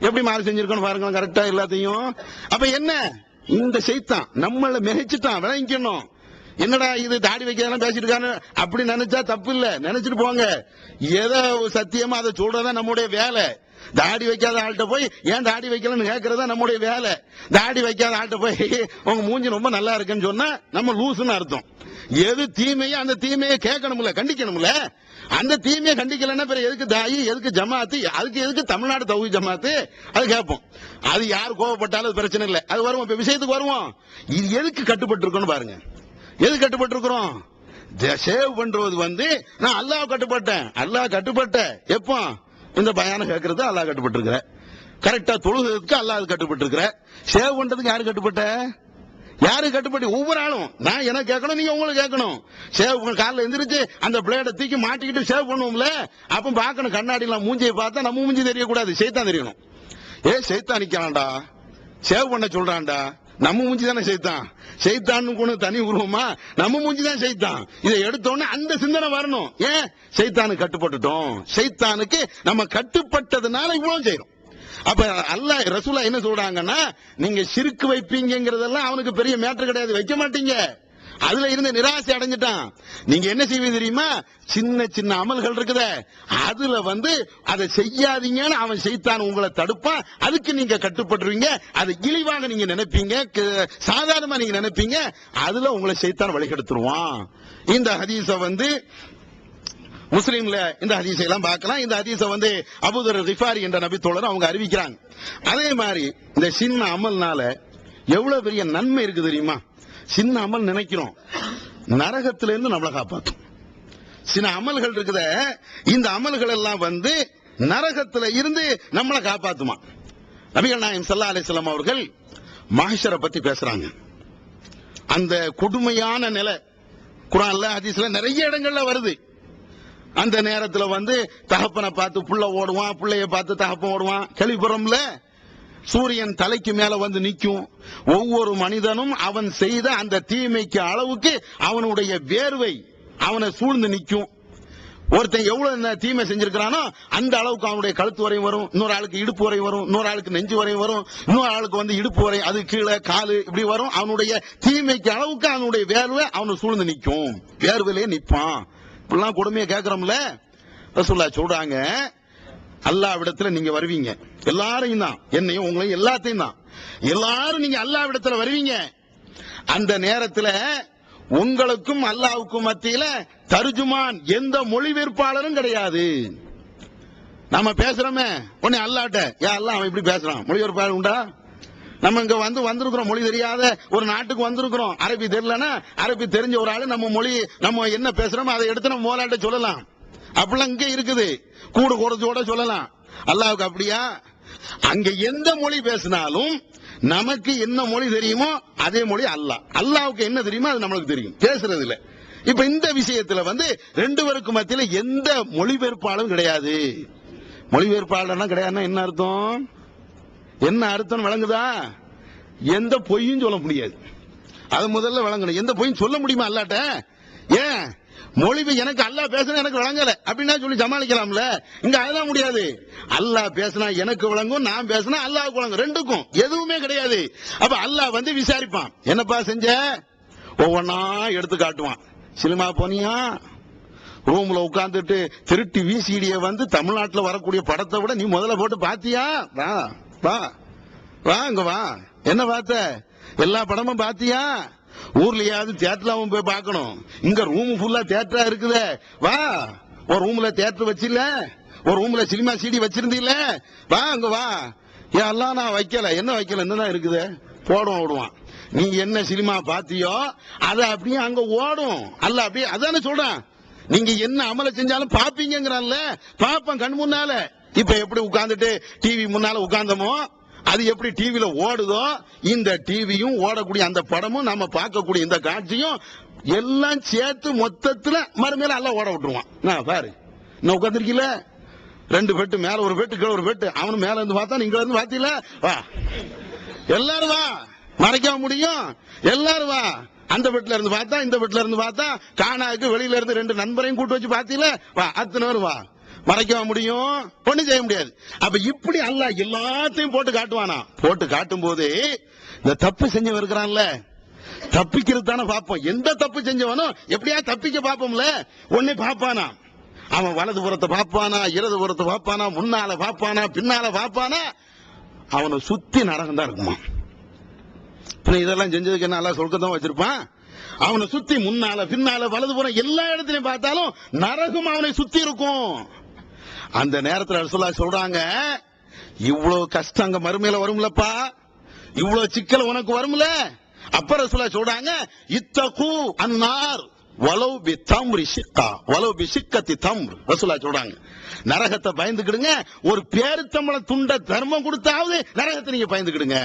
எப்படி மாறி செஞ்சிருக்கணும் பாருங்க கரெக்டா எல்லாத்தையும். அப்ப என்ன, இந்த சைத்தான் நம்மள மிகைச்சிட்டான், விளங்கிக்கணும். என்னடா இது தாடி வைக்கிறதெல்லாம் பேசிட்டு இருக்காரு அப்படி நினைச்சா தப்பு இல்ல, நினைச்சிட்டு போங்க. எதை சத்தியமா அதை சொல்றதா நம்முடைய வேலை. தாடி வைக்காத ஆள்கிட்ட போய் ஏன் தாடி வைக்கலன்னு கேட்கறதா நம்முடைய வேலை. தாடி வைக்காத ஆள்கிட்ட போய் உங்க மூஞ்சி ரொம்ப நல்லா இருக்குன்னு சொன்னா நம்ம லூசுன்னு அர்த்தம். எது தீமையோ அந்த தீமையை கேட்கணும்ல, கண்டிக்கணும்ல. அந்த தீமையை கண்டிக்கலன்னா பிறகு எதுக்கு தாயி, எதுக்கு ஜமாத்து, அதுக்கு எதுக்கு தமிழ்நாடு தௌஹீத் ஜமாத்து, அது கேட்போம். அது யார் கோவப்பட்டாலும் அது பிரச்சனை இல்லை. அது வருவோம், இப்ப விஷயத்துக்கு வருவோம். இது எதுக்கு கட்டுப்பட்டு இருக்கணும் பாருங்க. எது கட்டுப்பட்டு இருக்கிறோம், சேவ் பண்றது வந்து நான் அல்லாஹ் கட்டுப்பட்டேன். அல்லாஹ் கட்டுப்பட்ட எப்போ, இந்த பயானம் கேட்கறது அல்லாஹ் கட்டுப்பட்டு இருக்கிற, கரெக்டா தொழுகிறதுக்கு அல்லாஹ் கட்டுப்பட்டு இருக்கிற, சேவ் பண்றதுக்கு யாரு கட்டுப்பட்ட, யாரு கட்டுப்பட்டு, ஒவ்வொரு ஆளும் நான் எனக்கு கேட்கணும், நீங்க உங்களுக்கு கேட்கணும். சேவ் காலில் எந்திரிச்சு அந்த பிளேடை தூக்கி மாட்டிக்கிட்டு சேவ் பண்ணுவோம்ல, அப்ப பார்க்கணும் கண்ணாடிலாம் மூஞ்சியை பார்த்தா நம்ம மூஞ்சி தெரியக்கூடாது, சைத்தான் தெரியணும். சைத்தான் நிக்கிறான்டா, சேவ் பண்ண சொல்றான்டா, நம்ம மூஞ்சி தானே சைத்தான். சைத்தான்னு கூட தனி உருவமா, நம்ம மூஞ்சி தான் சைத்தான். இதை எடுத்தோன்னு அந்த சிந்தனை வரணும். ஏன், சைத்தானுக்கு கட்டுப்பட்டுட்டோம். சைத்தானுக்கு நம்ம கட்டுப்பட்டதுனால இவ்வளவு செய்யறோம். அப்ப அல்லாஹ் ரசூலா என்ன சொல்றாங்கன்னா, நீங்க ஷிர்க் வைப்பீங்கிறதெல்லாம் அவனுக்கு பெரிய மேட்டர் கிடையாது, வைக்க மாட்டீங்க. அதுல இருந்து நிராசை அடைஞ்சிட்டான். நீங்க என்ன செய்வீங்க தெரியுமா, சின்ன சின்ன அமல்கள் இருக்குத அதுல வந்து அதை செய்யாதீங்கன்னு அவன் சைத்தான் உங்களை தடுப்பான். அதுக்கு நீங்க கட்டுப்பட்டுருவீங்க. அதை இழிவாக நீங்க நினைப்பீங்க, சாதாரணமா நீங்க நினைப்பீங்க. அதுல உங்களை சைத்தான் வழிகெடுத்துருவான். இந்த ஹதீஸ வந்து முஸ்லீம்ல இந்த ஹதீஸை எல்லாம் பார்க்கலாம். இந்த ஹதீஸை வந்து அபூதர் கிஃபாரி என்ற நபி தோழர் அவங்க அறிவிக்கிறாங்க. அதே மாதிரி இந்த சின்ன அமல்னால எவ்வளவு பெரிய நன்மை இருக்கு தெரியுமா. சின்ன அமல் நினைக்கிறோம், நரகத்திலிருந்து நம்மளை காப்பாற்றும். சின்ன அமல்கள் இருக்குத, இந்த அமல்கள் எல்லாம் வந்து நரகத்துல இருந்து நம்மளை காப்பாத்துமா. நபிகள் நாயகம் ஸல்லல்லாஹு அலைஹி வஸல்லம் அவர்கள் மஹ்ஷரை பத்தி பேசுறாங்க. அந்த கொடுமையான நிலை குர்ஆன்ல ஹதீஸ்ல நிறைய இடங்கள்ல வருது. அந்த நேரத்துல வந்து தகப்பனை பார்த்து புள்ள ஓடுவான், புள்ளைய பார்த்து தகப்பன் ஓடுவான். கேள்விப்படுறோம்ல, சூரியன் தலைக்கு மேல வந்து நிற்கும். ஒவ்வொரு மனிதனும் அவன் செய்த அந்த தீமைக்கு அளவுக்கு அவனுடைய வேர்வை அவனை சூழ்ந்து நிற்கும். ஒருத்தன் எவ்வளவு தீமை செஞ்சிருக்கிறானோ அந்த அளவுக்கு அவனுடைய கழுத்து வரையும் வரும், இன்னொரு ஆளுக்கு இடுப்பு வரையும் வரும், இன்னொரு ஆளுக்கு நெஞ்சு வரையும் வரும், இன்னொரு ஆளுக்கு வந்து இடுப்பு வரை, அது கீழே காலு இப்படி வரும். அவனுடைய தீமைக்கு அளவுக்கு அவனுடைய வேர்வை அவனை சூழ்ந்து நிற்கும், வேர்வையிலே நிற்பான். இப்படிலாம் கொடுமையை கேட்கிறோம்ல. ரசூலுல்லாஹ் சொல்றாங்க, அல்லாஹ்விடத்துல நீங்க வருவீங்க, எல்லாரையும் தான், என்னையும் உங்களையும் எல்லாத்தையும் தான், எல்லாரும் நீங்க அல்லாஹ்விடத்துல வருவீங்க. அந்த நேரத்துல உங்களுக்கும் அல்லாஹ்வுக்கும் மத்தியில தர்ஜுமான் எந்த மொழிபெயர்ப்பாளரும் கிடையாது. நம்ம பேசுறோமே உடனே அல்லாஹ்ட்ட, யா அல்லாஹ் அவன் இப்படி பேசுறான், மொழிபெயர்ப்பாளர் உண்டா? நம்ம இங்க வந்திருக்கிறோம், மொழி தெரியாத ஒரு நாட்டுக்கு வந்திருக்கிறோம். அரபி தெரியலன்னா அரபி தெரிஞ்ச ஒரு ஆளு நம்ம மொழி நம்ம என்ன பேசுறோமோ அதை எடுத்து நம்ம மோலாட்ட சொல்லலாம். அப்படிலாம் இங்கே இருக்குது, கூட குறைச்சோட சொல்லலாம். அல்லாஹ்வுக்கு அப்படியா? அங்க எந்த மொழி பேசினாலும் நமக்கு என்ன மொழி தெரியுமோ அதே மொழி அல்லாஹ், அல்லாஹ்வுக்கு என்ன தெரியுமோ அது நம்மளுக்கு தெரியும், பேசுறது இல்ல. இப்ப இந்த விஷயத்துல வந்து ரெண்டு பேருக்கு மத்தியில எந்த மொழிபெயர்ப்பாளரும் கிடையாது. மொழிபெயர்ப்பாளர்னா கிடையாதுன்னா என்ன அர்த்தம், என்ன அர்த்தம் விளங்குதா? எந்த பொய்யும் சொல்ல முடியாது, அது முதல்ல விளங்கணும். எந்த பொய்யும் சொல்ல முடியுமா அல்லாட்ட? ஏன், மொழி எனக்கு அல்லாஹ் பேசுனா எனக்கு விளங்கல அப்படின்னா சொல்லி சமாளிக்கலாம்ல. இங்க அதெல்லாம் முடியாது. அல்லாஹ் பேசினா எனக்கு விளங்கும், நான் பேசினா அல்லாஹ்வுக்கு விளங்கும், ரெண்டுக்கும் எதுவுமே கிடையாது. அப்ப அல்லாஹ் வந்து விசாரிப்பான், என்னப்பா செஞ்ச, ஒவ்வொன்னா எடுத்து காட்டுவான். சினிமா போனியா, ரூம்ல உட்கார்ந்துட்டு திருட்டி விசிடிய வந்து தமிழ்நாட்டில் வரக்கூடிய படத்தை விட நீ முதல்ல போட்டு பாத்தியா? வா வா வா, இங்க வா, என்ன பார்த்த, எல்லா படமும் பாத்தியா? ஊர்லயாவது தியேட்டர்ல போய் பார்க்கணும், இங்க ரூம் ஃபுல்லா தியேட்டரா இருக்குதே, வா ஒரு ரூம்ல தியேட்டர் வச்சில்ல, ஒரு ரூம்ல சினிமா சிடி வச்சிருந்தீல்ல, வா அங்க வா. எல்லாம் நான் வைக்கல, என்ன வைக்கல, என்னதான் இருக்குது, போடும் ஓடுவான். நீ என்ன சினிமா பாத்தியோ அது அப்படியே அங்க ஓடும். அல்ல அப்படியே அதானே சொல்றான். நீங்க என்ன அமல செஞ்சாலும் பாப்பீங்கிறான்ல, பாப்பேன் கண் முன்னால. இப்ப எப்படி உட்கார்ந்துட்டு டிவி முன்னால உட்கார்ந்தமோ அது எப்படி டிவில ஓடுதோ, இந்த டிவியும் ஓடக்கூடிய அந்த படமும் நம்ம பார்க்கக்கூடிய இந்த காட்சியும் எல்லாம் சேர்த்து மொத்தத்துல மறுமையில எல்லாம் ஓட விட்டுருவான். நான் பாரு, நான் உட்கார்ந்துருக்கீல, 2 பெட்டு மேல ஒரு பெட்டு கீழே ஒரு பெட்டு, அவனு மேல இருந்து பார்த்தா நீங்க இருந்து பாத்தீங்களா, வா எல்லாரும் வா, மறைக்க முடியும், எல்லாரும் வா. அந்த பெட்ல இருந்து பார்த்தா இந்த பெட்ல இருந்து பார்த்தா காணாக்கு வெளியில இருந்து 2 நண்பரையும் கூட்டு வச்சு பாத்தீங்களா, வா அத்தனை பேரும் வா. மறைக்க முடியும், ஒண்ணு செய்ய முடியாது. அப்ப இப்படி அல்லாஹ் எல்லாத்தையும் போட்டு காட்டுவானா. போட்டு காட்டும் போது இந்த தப்பு செஞ்சவன் இருக்கிறான்ல, தப்பிக்கிறது தானே பார்ப்போம். எந்த தப்பு செஞ்சவனும் எப்படியா தப்பிக்க பார்ப்போம்ல, ஒன்னே பார்ப்பானா. அவன் வலது புறத்தை பார்ப்பானா, இடது புறத்தை பார்ப்பானா, முன்னால பார்ப்பானா, பின்னால பார்ப்பானா, அவனை சுத்தி நரகம் தான் இருக்குமா. இதெல்லாம் செஞ்சதுக்கு என்ன அல்லாஹ் சொர்க்கத்தான் வச்சிருப்பான். அவனை சுத்தி முன்னால பின்னால வலது புறம் எல்லா இடத்திலையும் பார்த்தாலும் நரகம் அவனை சுத்தி இருக்கும். அந்த நேரத்தில் ரசூலுல்லாஹ் சொல்றாங்க, இவ்வளவு கஷ்டம் அங்க மறுமையில வரும்லப்பா, இவ்வளவு சிக்கல் உனக்கு வரும்ல. அப்ப ரசூலுல்லாஹ் சொல்றாங்க, இத்தகு அன்னார் வலவ் பி தம்ரி ஷிக்கா வலவ் பி ஷிக்கத்தி தம்ர். ரசூலுல்லாஹ் சொல்றாங்க, நரகத்தை பயந்துக்கிடுங்க, ஒரு பேருத்தம்பள துண்ட தர்மம் கொடுத்தாவது நரகத்தை நீங்க பயந்துக்கிடுங்க.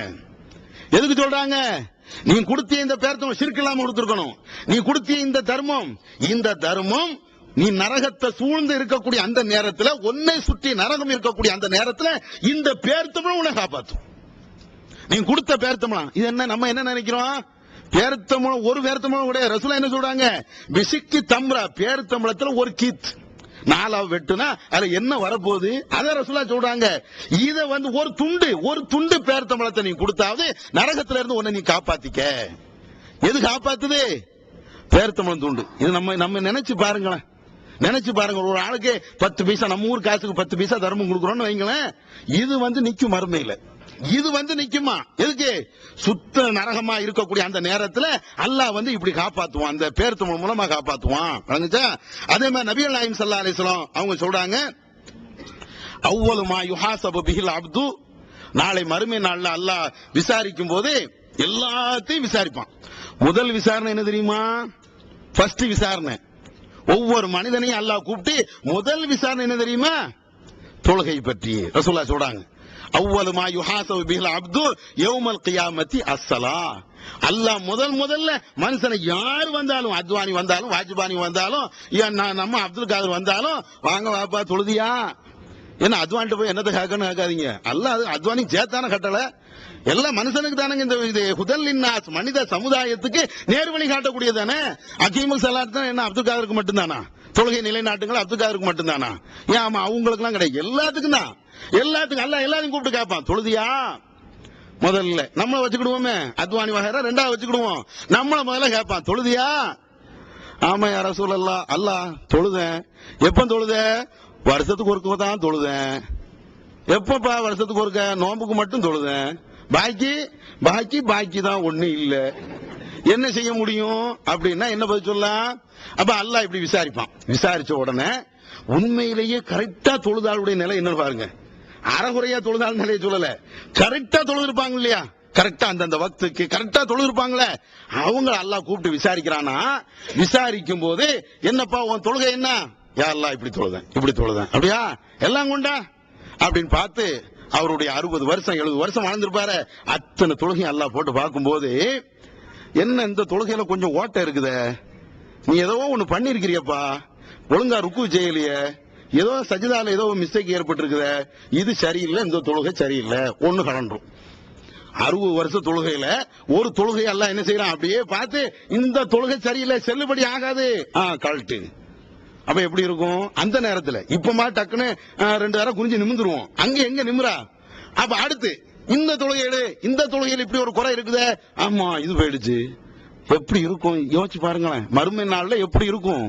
எதுக்கு சொல்றாங்க, நீ கொடுத்திய இந்த பேருத்தம் சிறுக்கு இல்லாம கொடுத்திருக்கணும். நீ கொடுத்திய இந்த தர்மம் நீ நரகத்தை சூழ்ந்து இருக்கக்கூடிய அந்த நேரத்தில், ஒன்னை சுற்றி நரகம் இருக்கக்கூடிய அந்த நேரத்தில் இந்த பேருத்தம்பளம் உன்னை காப்பாற்றும். நீ கொடுத்த பேருத்தம்பளம் இது என்ன, நம்ம என்ன நினைக்கிறோம், பேருத்தம்பளம் ஒரு பேருத்தம்பளம் கூட. ரசூலுல்லாஹ் என்ன சொல்றாங்க, பிசிக்கி தம்ரா, பேருத்தம்பளத்துல ஒரு கீத் 4 வெட்டுனா அதுல என்ன வரப்போகுது, அத ரசூலுல்லாஹ் சொல்றாங்க. இத ஒரு துண்டு பேருத்தம்பளத்தை நீ கொடுத்தாவது நரகத்துல இருந்து உன்னை நீ காப்பாத்திக்க. எது காப்பாத்துது, பேருத்தம்பளம் துண்டு. இது நம்ம நினைச்சு பாருங்களேன், நினைச்சு பாருங்க. ஒரு ஆளுக்கு 10 பைசா, நம்ம ஊர் காசுக்கு 10 பைசா தர்மம் கொடுக்குறோம்னு வைங்களேன், இது நிக்கும் மறுமையில. இது நிக்குமா, எதுக்கு, சுத்த நரகமா இருக்கக்கூடிய அந்த நேரத்தில் அல்லாஹ் இப்படி காப்பாத்துவான், அந்த பேருத்தம்பளம் மூலமா காப்பாத்துவான். அதே மாதிரி நபிகள் நாயகம் ஸல்லல்லாஹு அலைஹி வஸல்லம் அவங்க சொல்றாங்க, அவ்வளவு மா யுஹாஸபு பிஹில் அப்து, நாளை மறுமை நாள்ல அல்லாஹ் விசாரிக்கும் போது எல்லாத்தையும் விசாரிப்பான். முதல் விசாரணை என்ன தெரியுமா, ஃபர்ஸ்ட் விசாரணை. ஒவ்வொரு மனிதனையும் அல்லாஹ் கூப்பிட்டு முதல் விசாரணை என்ன தெரியுமா, தொழுகை பற்றி. ரசூலுல்லாஹ் சொல்றாங்க, அவ்வளவு மா யுஹாஸபு பிஹில் அப்து யௌமல் கியாமத்தி அஸ்ஸலா. அல்லாஹ் முதல்ல மனுஷனை யார் வந்தாலும், அத்வானி வந்தாலும், வாஜ்பானி வந்தாலும், நம்ம அப்துல் காதர் வந்தாலும், வாங்க வாப்பா தொழுதியா, என்ன அத்வானிட்டு போய் என்னத்தை கேட்கணும் கேட்காதீங்க. அல்லாஹ் அத்வானி சேத்தான கட்டளை, எல்லாம் மனுஷனுக்கு தானங்க. இந்த ஹுதல்லின்னாஸ், மனித சமுதாயத்துக்கு நேர்வழி காட்டக்கூடியதானே. அகீமுல் ஸலாத் தான் என்ன அப்துல் காதருக்கு மட்டும்தானா, தொழுகை நிலைநாட்டுங்கள் அப்துல் காதருக்கு மட்டும்தானா, ஏன் ஆமா அவங்களுக்கு எல்லாம் கிடையாது, எல்லாத்துக்கும் தான். எல்லாத்துக்கும் அல்லாஹ் எல்லாரையும் கூப்பிட்டு கேட்பான், தொழுதியா. முதல்ல நம்மள வச்சுக்கிடுவோமே, அத்வானி வகைரா 2ஆவது வச்சுக்கிடுவோம், நம்மள முதல்ல கேட்பான், தொழுதியா. ஆமா யா ரசூலல்லாஹ், அல்லாஹ் தொழுதேன். எப்ப தொழுத, வருஷத்துக்கு ஒருக்க தான் தொழுதேன். எப்பப்பா வருஷத்துக்கு ஒருக்க, நோம்புக்கு மட்டும் தொழுதேன். பாக்கி தான் ஒண்ணு இல்ல, என்ன செய்ய முடியும் அப்படின்னா என்ன பதில் சொல்லலாம். அப்ப அல்லாஹ் இப்படி விசாரிப்பான். விசாரிச்ச உடனே உண்மையிலேயே கரெக்டா தொழுதாளுடைய நிலை என்ன பாருங்க. அறகுறையா தொழுதாள் நிலையை சொல்லல, கரெக்டா தொழுது இருப்பாங்க இல்லையா, கரெக்டா அந்த வக்துக்கு கரெக்டா தொழுது இருப்பாங்களே, அவங்க அல்லாஹ் கூப்பிட்டு விசாரிக்கிறானா. விசாரிக்கும் போது என்னப்பா உன் தொழுகை என்ன, யா அல்லாஹ் இப்படி தொழுதேன் அப்படியா, எல்லாம் கொண்டா அப்படின்னு பார்த்து அவருடைய 60 வருஷம் 70 வருஷம் வாழ்ந்திருப்பாரு. அத்தனை தொழுகை அல்லாஹ் போட்டு பார்க்கும் போது, என்ன இந்த தொழுகையில கொஞ்சம் ஓட்ட இருக்குதே, நீ ஏதோ ஒண்ணு பண்ணிருக்கிறியப்பா, ஒழுங்கா ருக்கு செய்யலையே, ஏதோ சஜிதால ஏதோ மிஸ்டேக் ஏற்பட்டு இருக்குதே, இது சரியில்லை, இந்த தொழுகை சரியில்லை, ஒண்ணு கலண்டுரும். 60 வருஷ தொழுகையில ஒரு தொழுகை எல்லாம் என்ன செய்யறான், அப்படியே பார்த்து இந்த தொழுகை சரியில்லை, செல்லுபடி ஆகாது, கழட்டு. அப்ப எப்படி இருக்கும் அந்த நேரத்தில், இப்பமா டக்குன்னு 2 தடவை குறிஞ்சு நிமிந்துருவோம், அங்க எங்க நிமிரா. அப்ப அடுத்து இந்த தொழுகையில் இப்படி ஒரு குறை இருக்குதே, ஆமா இது போயிடுச்சு, எப்படி இருக்கும் யோசிச்சு பாருங்களேன். மறுமை நாள்ல எப்படி இருக்கும்,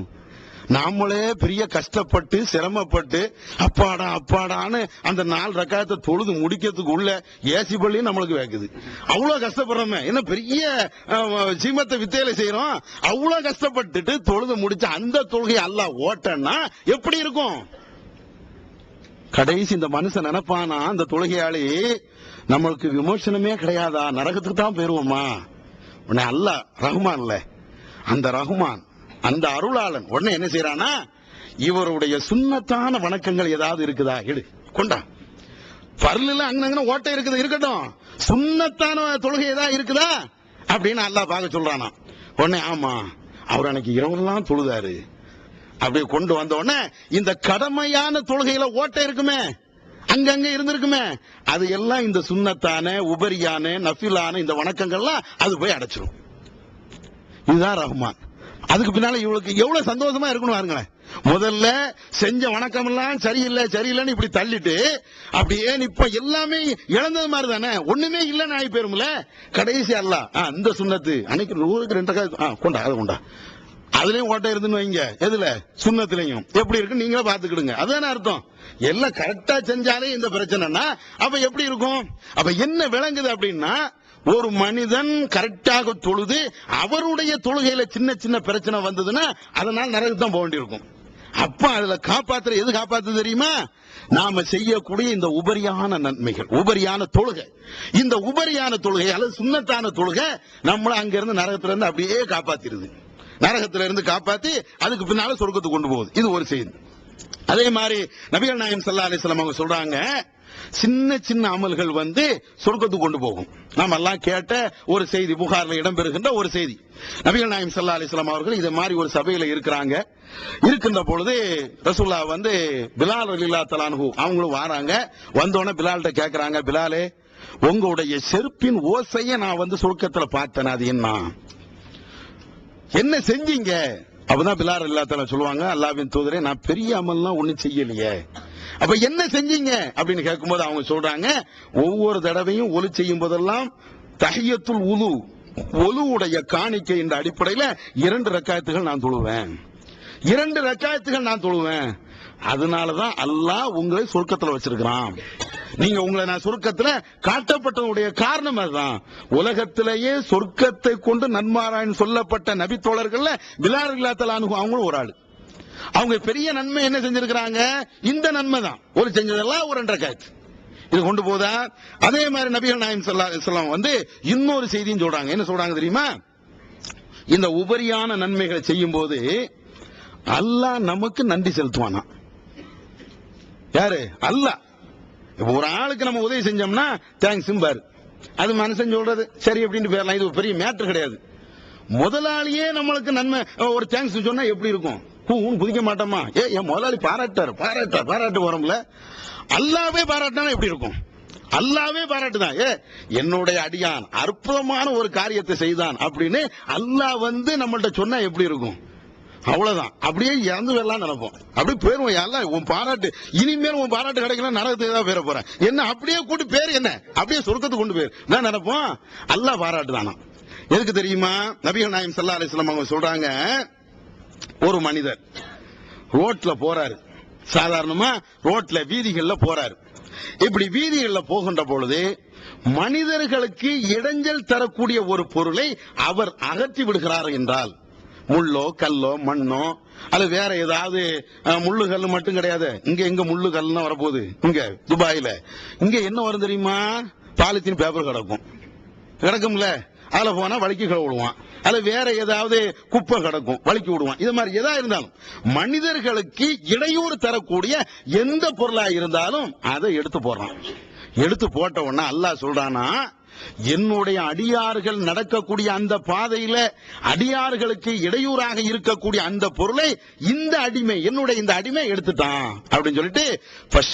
நாமளே பெரிய கஷ்டப்பட்டு சிரமப்பட்டு அப்பாடா அப்பாடான்னு அந்த 4 ரக்காயத்தை தொழுது முடிக்கிறதுக்கு உள்ள ஏசி பள்ளியும் நம்மளுக்கு வைக்குது. அவ்வளவு கஷ்டப்படுறோமே, என்ன பெரிய சீமத்தை வித்தையில செய்யறோம். அவ்வளவு கஷ்டப்பட்டுட்டு தொழுது முடிச்ச அந்த தொழுகை அல்லாஹ் ஓட்டன்னா எப்படி இருக்கும்? கடைசி இந்த மனுஷன் நினைப்பானா, அந்த தொழுகையாளி நம்மளுக்கு விமோசனமே கிடையாதா, நரகத்துக்கு தான் போயிருவோமா? உடனே அல்லாஹ் ரஹ்மான்ல, அந்த ரஹ்மான் அந்த அருளாளன் உடனே என்ன செய்யறானா, இவருடைய சுன்னத்தான வணக்கங்கள் ஏதாவது இருக்குதா, எடு கொண்டா. பர்ல அங்க ஓட்டை இருக்குது, இருக்கட்டும், சுன்னத்தான தொழுகை ஏதாவது இருக்குதா அப்படின்னு அல்லாஹ் பார்க்க சொல்றானா. உடனே ஆமா, அவர் அன்னைக்கு இரவெல்லாம் தொழுதாரு. அப்படியே கொண்டு வந்த உடனே இந்த கடமையான தொழுகையில ஓட்டை இருக்குமே, அங்கங்க இருந்திருக்குமே, அது எல்லாம் இந்த சுன்னத்தான உபரியான நஃபிலான இந்த வணக்கங்கள்லாம் அது போய் அடைச்சிடும். இதுதான் ரஹ்மான். அதுக்கு பின்னால இவளுக்கு எவ்வளவு சந்தோஷமா இருக்கணும் பாருங்களேன். முதல்ல செஞ்ச வணக்கம் எல்லாம் சரியில்லை சரியில்லைன்னு இப்படி தள்ளிட்டு அப்படியே இப்ப எல்லாமே இழந்தது மாதிரி தானே, ஒண்ணுமே இல்லைன்னு ஆகி போயிரும்ல. கடைசி அல்லாஹ் இந்த சுன்னத்து அன்னைக்கு 100க்கு 2 கொண்டா, அதை கொண்டா, அதுலயும் ஓட்டை இருந்துன்னு வைங்க, எதுல சுன்னத்திலையும் எப்படி இருக்கு நீங்களே பாத்துக்கிடுங்க. அதுதானே அர்த்தம். எல்லாம் கரெக்டா செஞ்சாலே இந்த பிரச்சனைனா அப்ப எப்படி இருக்கும்? அப்ப என்ன விளங்குது அப்படின்னா, ஒரு மனிதன் கரெக்டாக தொழுது அவருடைய தொழுகையில சின்ன சின்ன பிரச்சனை வந்ததுன்னா அதனால நரகத்தான் போக வேண்டியிருக்கும். அப்ப அதுல காப்பாத்துற எது காப்பாத்து தெரியுமா? நாம செய்யக்கூடிய இந்த உபரியான நன்மைகள், உபரியான தொழுகை. இந்த உபரியான தொழுகை அல்லது சுன்னத்தான தொழுகை நம்மள அங்கிருந்து நரகத்துல இருந்து அப்படியே காப்பாத்திருது. நரகத்தில இருந்து காப்பாத்தி அதுக்கு பின்னால சொர்க்கத்துக்கு கொண்டு போகுது. இது ஒரு செய்தி. அதே மாதிரி நபிகள் நாயகம் ஸல்லல்லாஹு அலைஹி வஸல்லம் அவங்க சொல்றாங்க, சின்ன சின்ன அமல்கள் சொர்க்கத்துக்கு கொண்டு போகும். நாம எல்லாம் கேட்ட ஒரு செய்தி, புகார்ல இடம்பெறுகின்ற ஒரு செய்தி. நபிகள் நாயகம் ஸல்லல்லாஹு அலைஹி வஸல்லம் அவர்கள் இத மாதிரி ஒரு சபையில இருக்கிறாங்க. இருக்கின்ற பொழுது ரசூலுல்லாஹ் பிலால் ரலியல்லாஹு தஆலா அன்ஹு அவங்களும் வராங்க. வந்தோடனே பிலால்கிட்ட கேட்கறாங்க, பிலாலே உங்களுடைய செருப்பின் ஓசையை நான் சொர்க்கத்துல பார்த்தேன், அது என்ன செஞ்சீங்க? அப்பதான் பிலால் ரலியல்லாஹு தஆலா சொல்லுவாங்க, அல்லாஹ்வின் தூதரே நான் பெரிய அமல்லாம் ஒண்ணும் செய்யலையே. அப்ப என்ன செஞ்சீங்க அப்படின்னு கேட்கும்போது அவங்க சொல்றாங்க, ஒவ்வொரு தடவையும் ஒலு செய்யும் போதெல்லாம் தஹியத்துல் உலு, ஒலுவுடைய காணிக்கை என்ற அடிப்படையில் 2 ரக்காயத்துகள் நான் தொழுவேன், 2 ரக்காயத்துகள் நான் தொழுவேன். அதனாலதான் அல்லாஹ் உங்களை சொர்க்கத்துல வச்சிருக்கிறான். நீங்க உங்களை நான் சொர்க்கத்துல காட்டப்பட்டதுடைய காரணம் அதுதான். உலகத்திலேயே சொர்க்கத்தை கொண்டு நன்மாராயன் சொல்லப்பட்ட நபி தோழர்கள் பிலால் ரலியல்லாஹு தஆலா அன்ஹு அவங்களும் ஒரு ஆளு. அவங்க பெரிய நன்மை என்ன செஞ்சிருக்கிறாங்க? இந்த நன்மை தான். ஒரு செஞ்சதெல்லாம் ஒரு 2 ரக்காயத் இது கொண்டு போதா. அதே மாதிரி நபிகள் நாயகம் ஸல்லல்லாஹு அலைஹி வஸல்லம் இன்னொரு செய்தியும் சொல்றாங்க. என்ன சொல்றாங்க தெரியுமா? இந்த உபரியான நன்மைகளை செய்யும் போது அல்லாஹ் நமக்கு நன்றி செலுத்துவானா. யாரு? அல்லாஹ். ஒரு ஆளுக்கு நம்ம உதவி செஞ்சோம்னா தேங்க்ஸ் பாரு, அது மனுஷன் சொல்றது சரி அப்படின்னு பேரலாம். இது பெரிய மேட்டர் கிடையாது. முதலாளியே நம்மளுக்கு நன்மை ஒரு தேங்க்ஸ் சொன்னா எப்படி இருக்கும்? புதிக்க மாட்டோமா? என் முதலாளி பாராட்டு வரோம்ல. அல்லாவே பாராட்டினா எப்படி இருக்கும்? அல்லாவே பாராட்டுதான். என்னுடைய அடியான் அற்புதமான ஒரு காரியத்தை செய்தான் அப்படின்னு அல்லாஹ் நம்மள்ட்ட சொன்னா எப்படி இருக்கும்? அவ்வளவுதான். அப்படியே இறந்து வரலாம் நினைப்போம். அப்படியே போயிருவோம். எல்லாம் உன் பாராட்டு, இனிமேல் உன் பாராட்டு கிடைக்கலாம், நரகத்துக்கு தான் பேர போறேன். என்ன அப்படியே கூட்டி பேர் என்ன அப்படியே சொர்க்கத்துக்கு கொண்டு போயிரு நான் நினைப்போம். அல்லாஹ் பாராட்டு தானா. எதுக்கு தெரியுமா? நபிகள் நாயகம் ஸல்லல்லாஹு அலைஹி வஸல்லம் அவங்க சொல்றாங்க, ஒரு மனிதர் ரோட்ல போறாரு, சாதாரணமா ரோட்ல வீதிகள்ல போறாரு. இப்படி வீதிகள்ல போகின்ற பொழுது மனிதர்களுக்கு இடைஞ்சல் தரக்கூடிய ஒரு பொருளை அவர் அகற்றி விடுகிறார் என்றால், முள்ளோ கல்லோ மண்ணோ அல்லது வேற ஏதாவது, முள்ளு கல்லு மட்டும் கிடையாது, இங்க எங்க முள்ளு கல்லுன்னா வரப்போகுது. இங்க துபாயில இங்க என்ன வரும் தெரியுமா? பாலித்தீன் பேப்பர் கிடக்கும்ல, அதுல போனா வலிக்கு விடுவான். அது வேற ஏதாவது குப்பை கிடக்கும், வலிக்கு விடுவான். இது மாதிரி எதா இருந்தாலும் மனிதர்களுக்கு இடையூறு தரக்கூடிய எந்த பொருளா இருந்தாலும் அதை எடுத்து போடுறான். எடுத்து போட்ட உடனே அல்லாஹ் சொல்றானா, என்னுடைய அடியார்கள் நடக்கக்கூடிய அந்த பாதையில அடியார்களுக்கு இடையூறாக இருக்கக்கூடிய அந்த பொருளை இந்த அடிமை, என்னுடைய இந்த அடிமை எடுத்துட்டான் அப்படின்னு சொல்லிட்டு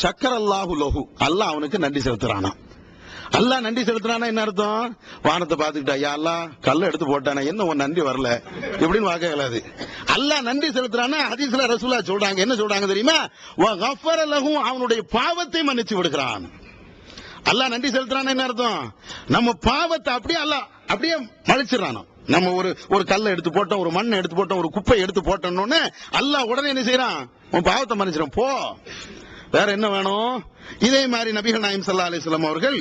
ஷக்கரல்லாஹு லஹு, அல்லாஹ் அவனுக்கு நன்றி செலுத்துறானா. அல்லாஹ் நன்றி செலுத்துறானா என்ன அர்த்தம்? வானத்தை பார்த்துக்கிட்டா, யா அல்லாஹ் கல்ல எடுத்து போட்டானே, என்ன உன் நன்றி வரல எப்படின்னு வாக்க இயலாது. அல்லாஹ் நன்றி செலுத்துறானா ஹதீஸ்ல ரசூலுல்லாஹ் சொல்றாங்க. என்ன சொல்றாங்க தெரியுமா? வ கஃபர லஹு, அவனுடைய பாவத்தை மன்னிச்சு விடுகிறான். அல்லாஹ் நன்றி செலுத்துறானா என்ன அர்த்தம்? நம்ம பாவத்தை அப்படியே அல்லாஹ் அப்படியே மன்னிச்சிடறானோ, நம்ம ஒரு கல்லை எடுத்து போட்டோம், ஒரு மண்ணை எடுத்து போட்டோம், ஒரு குப்பை எடுத்து போட்டோம்னு அல்லாஹ் உடனே என்ன செய்யறான்? உன் பாவத்தை மன்னிச்சிடும் போ, வேற என்ன வேணும்? இதே மாதிரி நபிகள் நாயகம் ஸல்லல்லாஹு அலைஹி வஸல்லம் அவர்கள்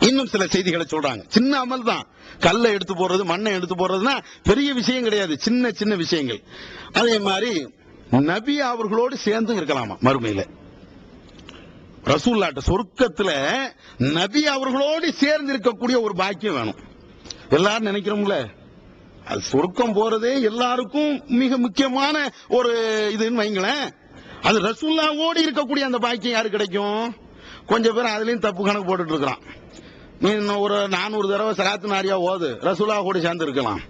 இன்னும் சில செய்திகளை சொல்றாங்க. சின்ன அமல் தான், கல்லை எடுத்து போடுறது, மண்ணை எடுத்து போடுறதுன்னா பெரிய விஷயம் கிடையாது, சின்ன சின்ன விஷயங்கள். அதே மாதிரி நபி அவர்களோடு சேர்ந்து இருக்கலாமா மறுமையில? ரசூலுல்லாஹ் சொர்க்கத்துல நபி அவர்களோடு சேர்ந்து இருக்கக்கூடிய ஒரு பாக்கியம் வேணும். எல்லாரும் நினைக்கிறோம்ல, அது சொர்க்கம் போறதே எல்லாருக்கும் மிக முக்கியமான ஒரு இதுன்னு வைங்களேன். அது ரசூலுல்லாஹ்வோடு இருக்கக்கூடிய அந்த பாக்கியம் யாரு கிடைக்கும்? கொஞ்சம் பேர் அதுலயும் தப்பு கணக்கு போட்டுட்டு இருக்கிறான். நீ ஒரு 400 தடவை சலாத்து நாரியா ஓது, ரசூலுல்லாஹ் கூட சேர்ந்து இருக்கலாம்.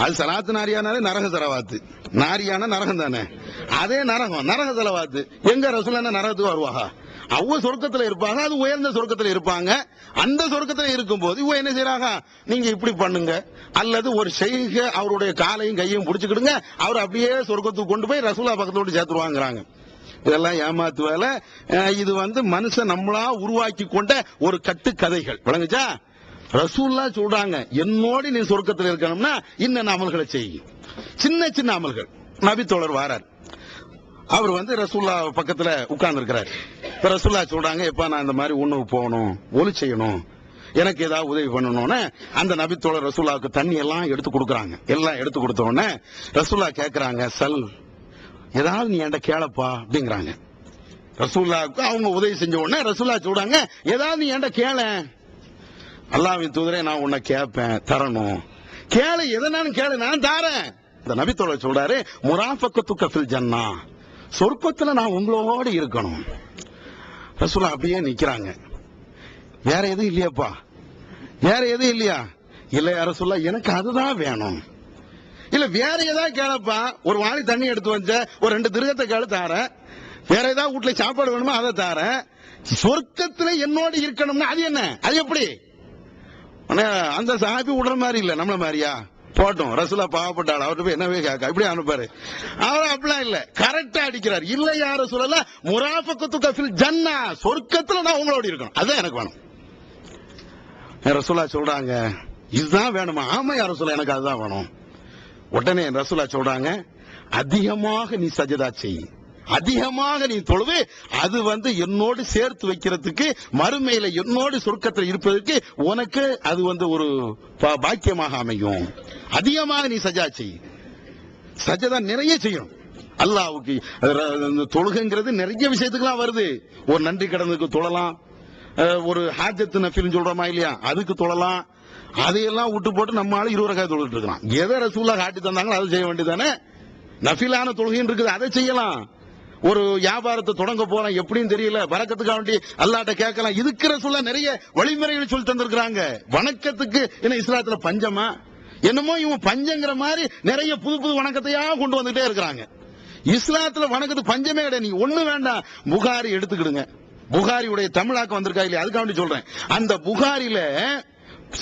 அது சலாத்து நாரியானாலே நரக செலவாத்து, நாரியான நரகம் தானே, அதே நரக செலவாத்து. எங்க ரசூலுல்லாஹ் நரகத்துக்கு வருவாங்க? அவங்க சொர்க்கத்துல இருப்பாங்க, அது உயர்ந்த சொர்க்கத்துல இருப்பாங்க. அந்த சொர்க்கத்துல இருக்கும் போது இவங்க என்ன செய்யறாங்க? நீங்க இப்படி பண்ணுங்க, அல்லது ஒரு ஷைக அவருடைய காலையும் கையும் பிடிச்சுக்கிடுங்க, அவர் அப்படியே சொர்க்கத்துக்கு கொண்டு போய் ரசூலுல்லாஹ் பக்கத்தோடு சேர்த்துருவாங்கிறாங்க. இதெல்லாம் ஏமாத்து வேலை. இது மனுஷன் நம்மளா உருவாக்கி கொண்ட ஒரு கட்டு கதைகள். விளங்குச்சா? ரசூலுல்லாஹ் சொல்றாங்க, என்னோடு நீ சொர்க்கத்தில் இருக்கணும்னா இன்ன அமல்களை செய்யும். சின்ன சின்ன அமல்கள். நபி தோழர் வாரார், அவர் ரசூலுல்லாஹ் பக்கத்துல உட்கார்ந்து இருக்கிறார். இப்ப ரசூலுல்லாஹ் சொல்றாங்க, எப்ப நான் இந்த மாதிரி உணவு போகணும், ஒலி செய்யணும், எனக்கு ஏதாவது உதவி பண்ணணும்னு அந்த நபி தோழர் ரசூலுல்லாஹ்வுக்கு தண்ணி எல்லாம் எடுத்து கொடுக்குறாங்க. எல்லாம் எடுத்து கொடுத்த உடனே ரசூலுல்லாஹ் கேட்கிறாங்க, சல், ஏதாவது நீ என்கிட்ட கேளப்பா அப்படிங்கிறாங்க. ரசூலுல்லாஹ்வுக்கு அவங்க உதவி செஞ்ச உடனே ரசூலுல்லாஹ் சொல்றாங்க, ஏதாவது நீ என்கிட்ட கேள. அல்லாஹ்வின் தூதரே, நான் உன்னை கேட்பேன், தரணும். கேளு, எதனாலும் கேளு, நான் தாரேன். இந்த நபி தோழர் சொல்றாரு, முராஃபகத்துக ஃபில் ஜன்னா, சொர்க்கத்துல நான் உங்களோட இருக்கணும். ரசூலுல்லாஹ் அப்படியே நிக்கிறாங்க. வேற எதுவும் இல்லையாப்பா? வேற எதுவும் இல்லையா? இல்ல யா ரசூலுல்லாஹ், எனக்கு அதுதான் வேணும். இல்ல வேற ஏதாவது கேளப்பா, ஒரு வாளி தண்ணி எடுத்து வச்ச, ஒரு 2 திருகத்தை கேளு தாரேன். வேற ஏதாவது வீட்டுல சாப்பாடு வேணுமா அதை தாரேன். சொர்க்கத்துல என்னோட இருக்கணும்னா அது என்ன? அது எப்படி? அந்த சஹாபி விடுற மாதிரி இல்ல, நம்மள மாதிரியா? போட்டோம், ரசூலுல்லாஹ் பாவப்பட்டாள், அவர்கிட்ட போய் என்னவே கேட்க இப்படி அனுப்பாரு. அவர் அப்படிலாம் இல்ல, கரெக்டா அடிக்கிறார். இல்ல யா ரசூலுல்லாஹ், முராஃபகத்துக ஃபில் ஜன்னா, சொர்க்கத்துல நான் உங்களோட இருக்கணும், அதுதான் எனக்கு வேணும். ரசூலுல்லாஹ் சொல்றாங்க, இதுதான் வேணுமா? ஆமா யா ரசூலுல்லாஹ், எனக்கு அதுதான் வேணும். உடனே ரசூலுல்லாஹ் சொல்றாங்க, அதிகமாக நீ சஜதா செய், அதிகமாக நீ தொழுது, அது என்னோடு சேர்த்து வைக்கிறதுக்கு, மறுமையில என்னோடு சொர்க்கத்தில் இருப்பதற்கு உனக்கு அது ஒரு பாக்கியமாக அமையும். அதிகமாக நீ சஜா செய். சஜதா நிறைய செய்யணும் அல்லாஹ்வுக்கு. தொழுகைங்கிறது நிறைய விஷயத்துக்குலாம் வருது. ஒரு நன்றி கடனுக்கு தொழலாம், ஒரு ஹாஜத்து நஃபில் சொல்றோமா இல்லையா, அதுக்கு தொழலாம். அதையெல்லாம் விட்டு போட்டு நம்ம ஆளு 20 ரக்காத் தொழுதுட்டு இருக்கான். எதை ரசூலுல்லாஹ் காட்டி தந்தாங்களோ அதை செய்ய வேண்டியதானே. நஃபிலான தொழுகைன்னு இருக்குது, அதை செய்யலாம். ஒரு வியாபாரத்தை தொடங்க போறோம், எப்படின்னு தெரியல, பரக்கத்துக்காக வேண்டி அல்லாஹ்ட்ட கேட்கலாம். இதுக்கு ரசூலுல்லாஹ் நிறைய வழிமுறைகளை சொல்லி தந்திருக்காங்க. வணக்கத்துக்கு என்ன இஸ்லாத்துல பஞ்சமா? என்னமோ இவன் பஞ்சங்கிற மாதிரி நிறைய புது புது வணக்கத்தையா கொண்டு வந்துட்டே இருக்கிறாங்க. இஸ்லாத்துல வணக்கத்துக்கு பஞ்சமே கிடையாது. நீ ஒண்ணு வேண்டாம், புகாரி எடுத்துக்கிடுங்க. புகாரியுடைய தமிழாக்கம் வந்திருக்கா இல்லையா, அதுக்காக வேண்டி சொல்றேன். அந்த புகாரில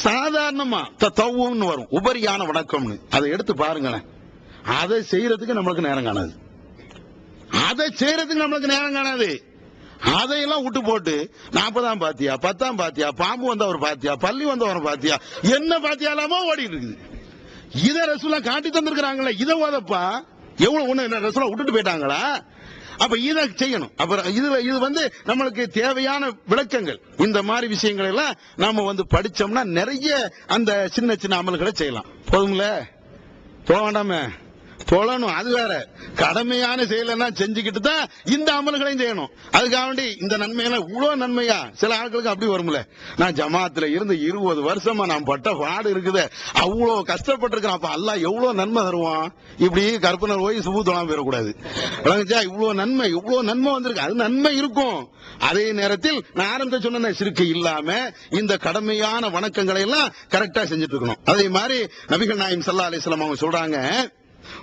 சாதாரணமா தத்தவுன்னு வரும், உபரியான வணக்கம்னு. அதை எடுத்து பாருங்களேன். அதை செய்யறதுக்கு நம்மளுக்கு நேரம் காணாது. அதை செய்யறதுக்கு நம்மளுக்கு நேரம் காணாது. அதையெல்லாம் விட்டு போட்டு 40ஆம் பாத்தியா, 10ஆம் பாத்தியா, பாம்பு வந்தவர் பாத்தியா, பள்ளி வந்தவர் பாத்தியா, என்ன பாத்தியாலாமோ ஓடிட்டு இருக்குது. இதை ரசூலுல்லாஹ் காட்டி தந்திருக்கிறாங்களே, இதை ஓதப்பா. எவ்வளவு ஒண்ணு ரசூலுல்லாஹ் விட்டுட்டு போயிட்டாங்களா? அப்ப இதை செய்யணும். அப்புறம் இது நம்மளுக்கு தேவையான விளக்கங்கள். இந்த மாதிரி விஷயங்கள் எல்லாம் நாம படிச்சோம்னா நிறைய அந்த சின்ன சின்ன அமல்களை செய்யலாம். போதுங்களே? போக வேண்டாமே? தொழணும், அது வேற. கடமையான செயலெல்லாம் செஞ்சுக்கிட்டு தான் இந்த அமல்களையும் செய்யணும். அதுக்காக வேண்டி இந்த நன்மையெல்லாம் இவ்வளவு நன்மையா? சில ஆட்களுக்கு அப்படி வரும்ல, நான் ஜமாத்துல இருந்து 20 வருஷமா நான் பட்ட பாடு இருக்குது, அவ்வளவு கஷ்டப்பட்டிருக்கிறேன், அப்ப அல்லாஹ் எவ்வளவு நன்மை தருவான். இப்படி கற்பனை போய் சுபு தொழாம போயிடக்கூடாது. இவ்வளவு நன்மை வந்திருக்கு, அது நன்மை இருக்கும். அதே நேரத்தில் நான் ஆரம்பத்தை சொன்ன சிறுக்கு இல்லாம இந்த கடமையான வணக்கங்களை எல்லாம் கரெக்டா செஞ்சுட்டு இருக்கணும். அதே மாதிரி நபிகள் நாயகம் ஸல்லல்லாஹு அலைஹி வஸல்லம் அவங்க சொல்றாங்க,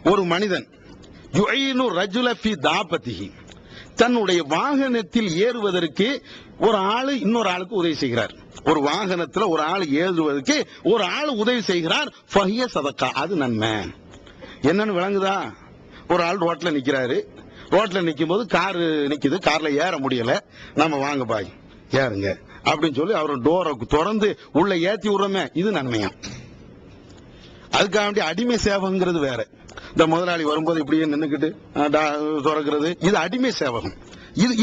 ஒரு மனிதன் யுஈனு ரஜுல ஃபீ தாபதிஹி, தன்னுடைய வாகனத்தில் ஏறுவதற்கு ஒரு ஆளு இன்னொரு ஆளுக்கு உதவி செய்கிறார். ஒரு வாகனத்துல ஒரு ஆள் ஏறுவதற்கு ஒரு ஆள் உதவி செய்கிறார். ஃபஹிய சதகா, அது நன்மை. என்னன்னு விளங்குதா? ஒரு ஆள் ரோட்ல நிக்கிறாரு, ரோட்ல நிக்கும் போது கார் நிக்குது, கார்ல ஏற முடியல, நம்ம வாங்க பாய் ஏறுங்க அப்படின்னு சொல்லி அவர் டோரை திறந்து உள்ள ஏத்தி விடுறோமே, இது நன்மையா? அதுக்காக வேண்டிய அடிமை சேவகங்கிறது வேற. இந்த முதலாளி வரும்போது இப்படியே நின்னுக்கிட்டு துறக்கிறது, இது அடிமை சேவகம்.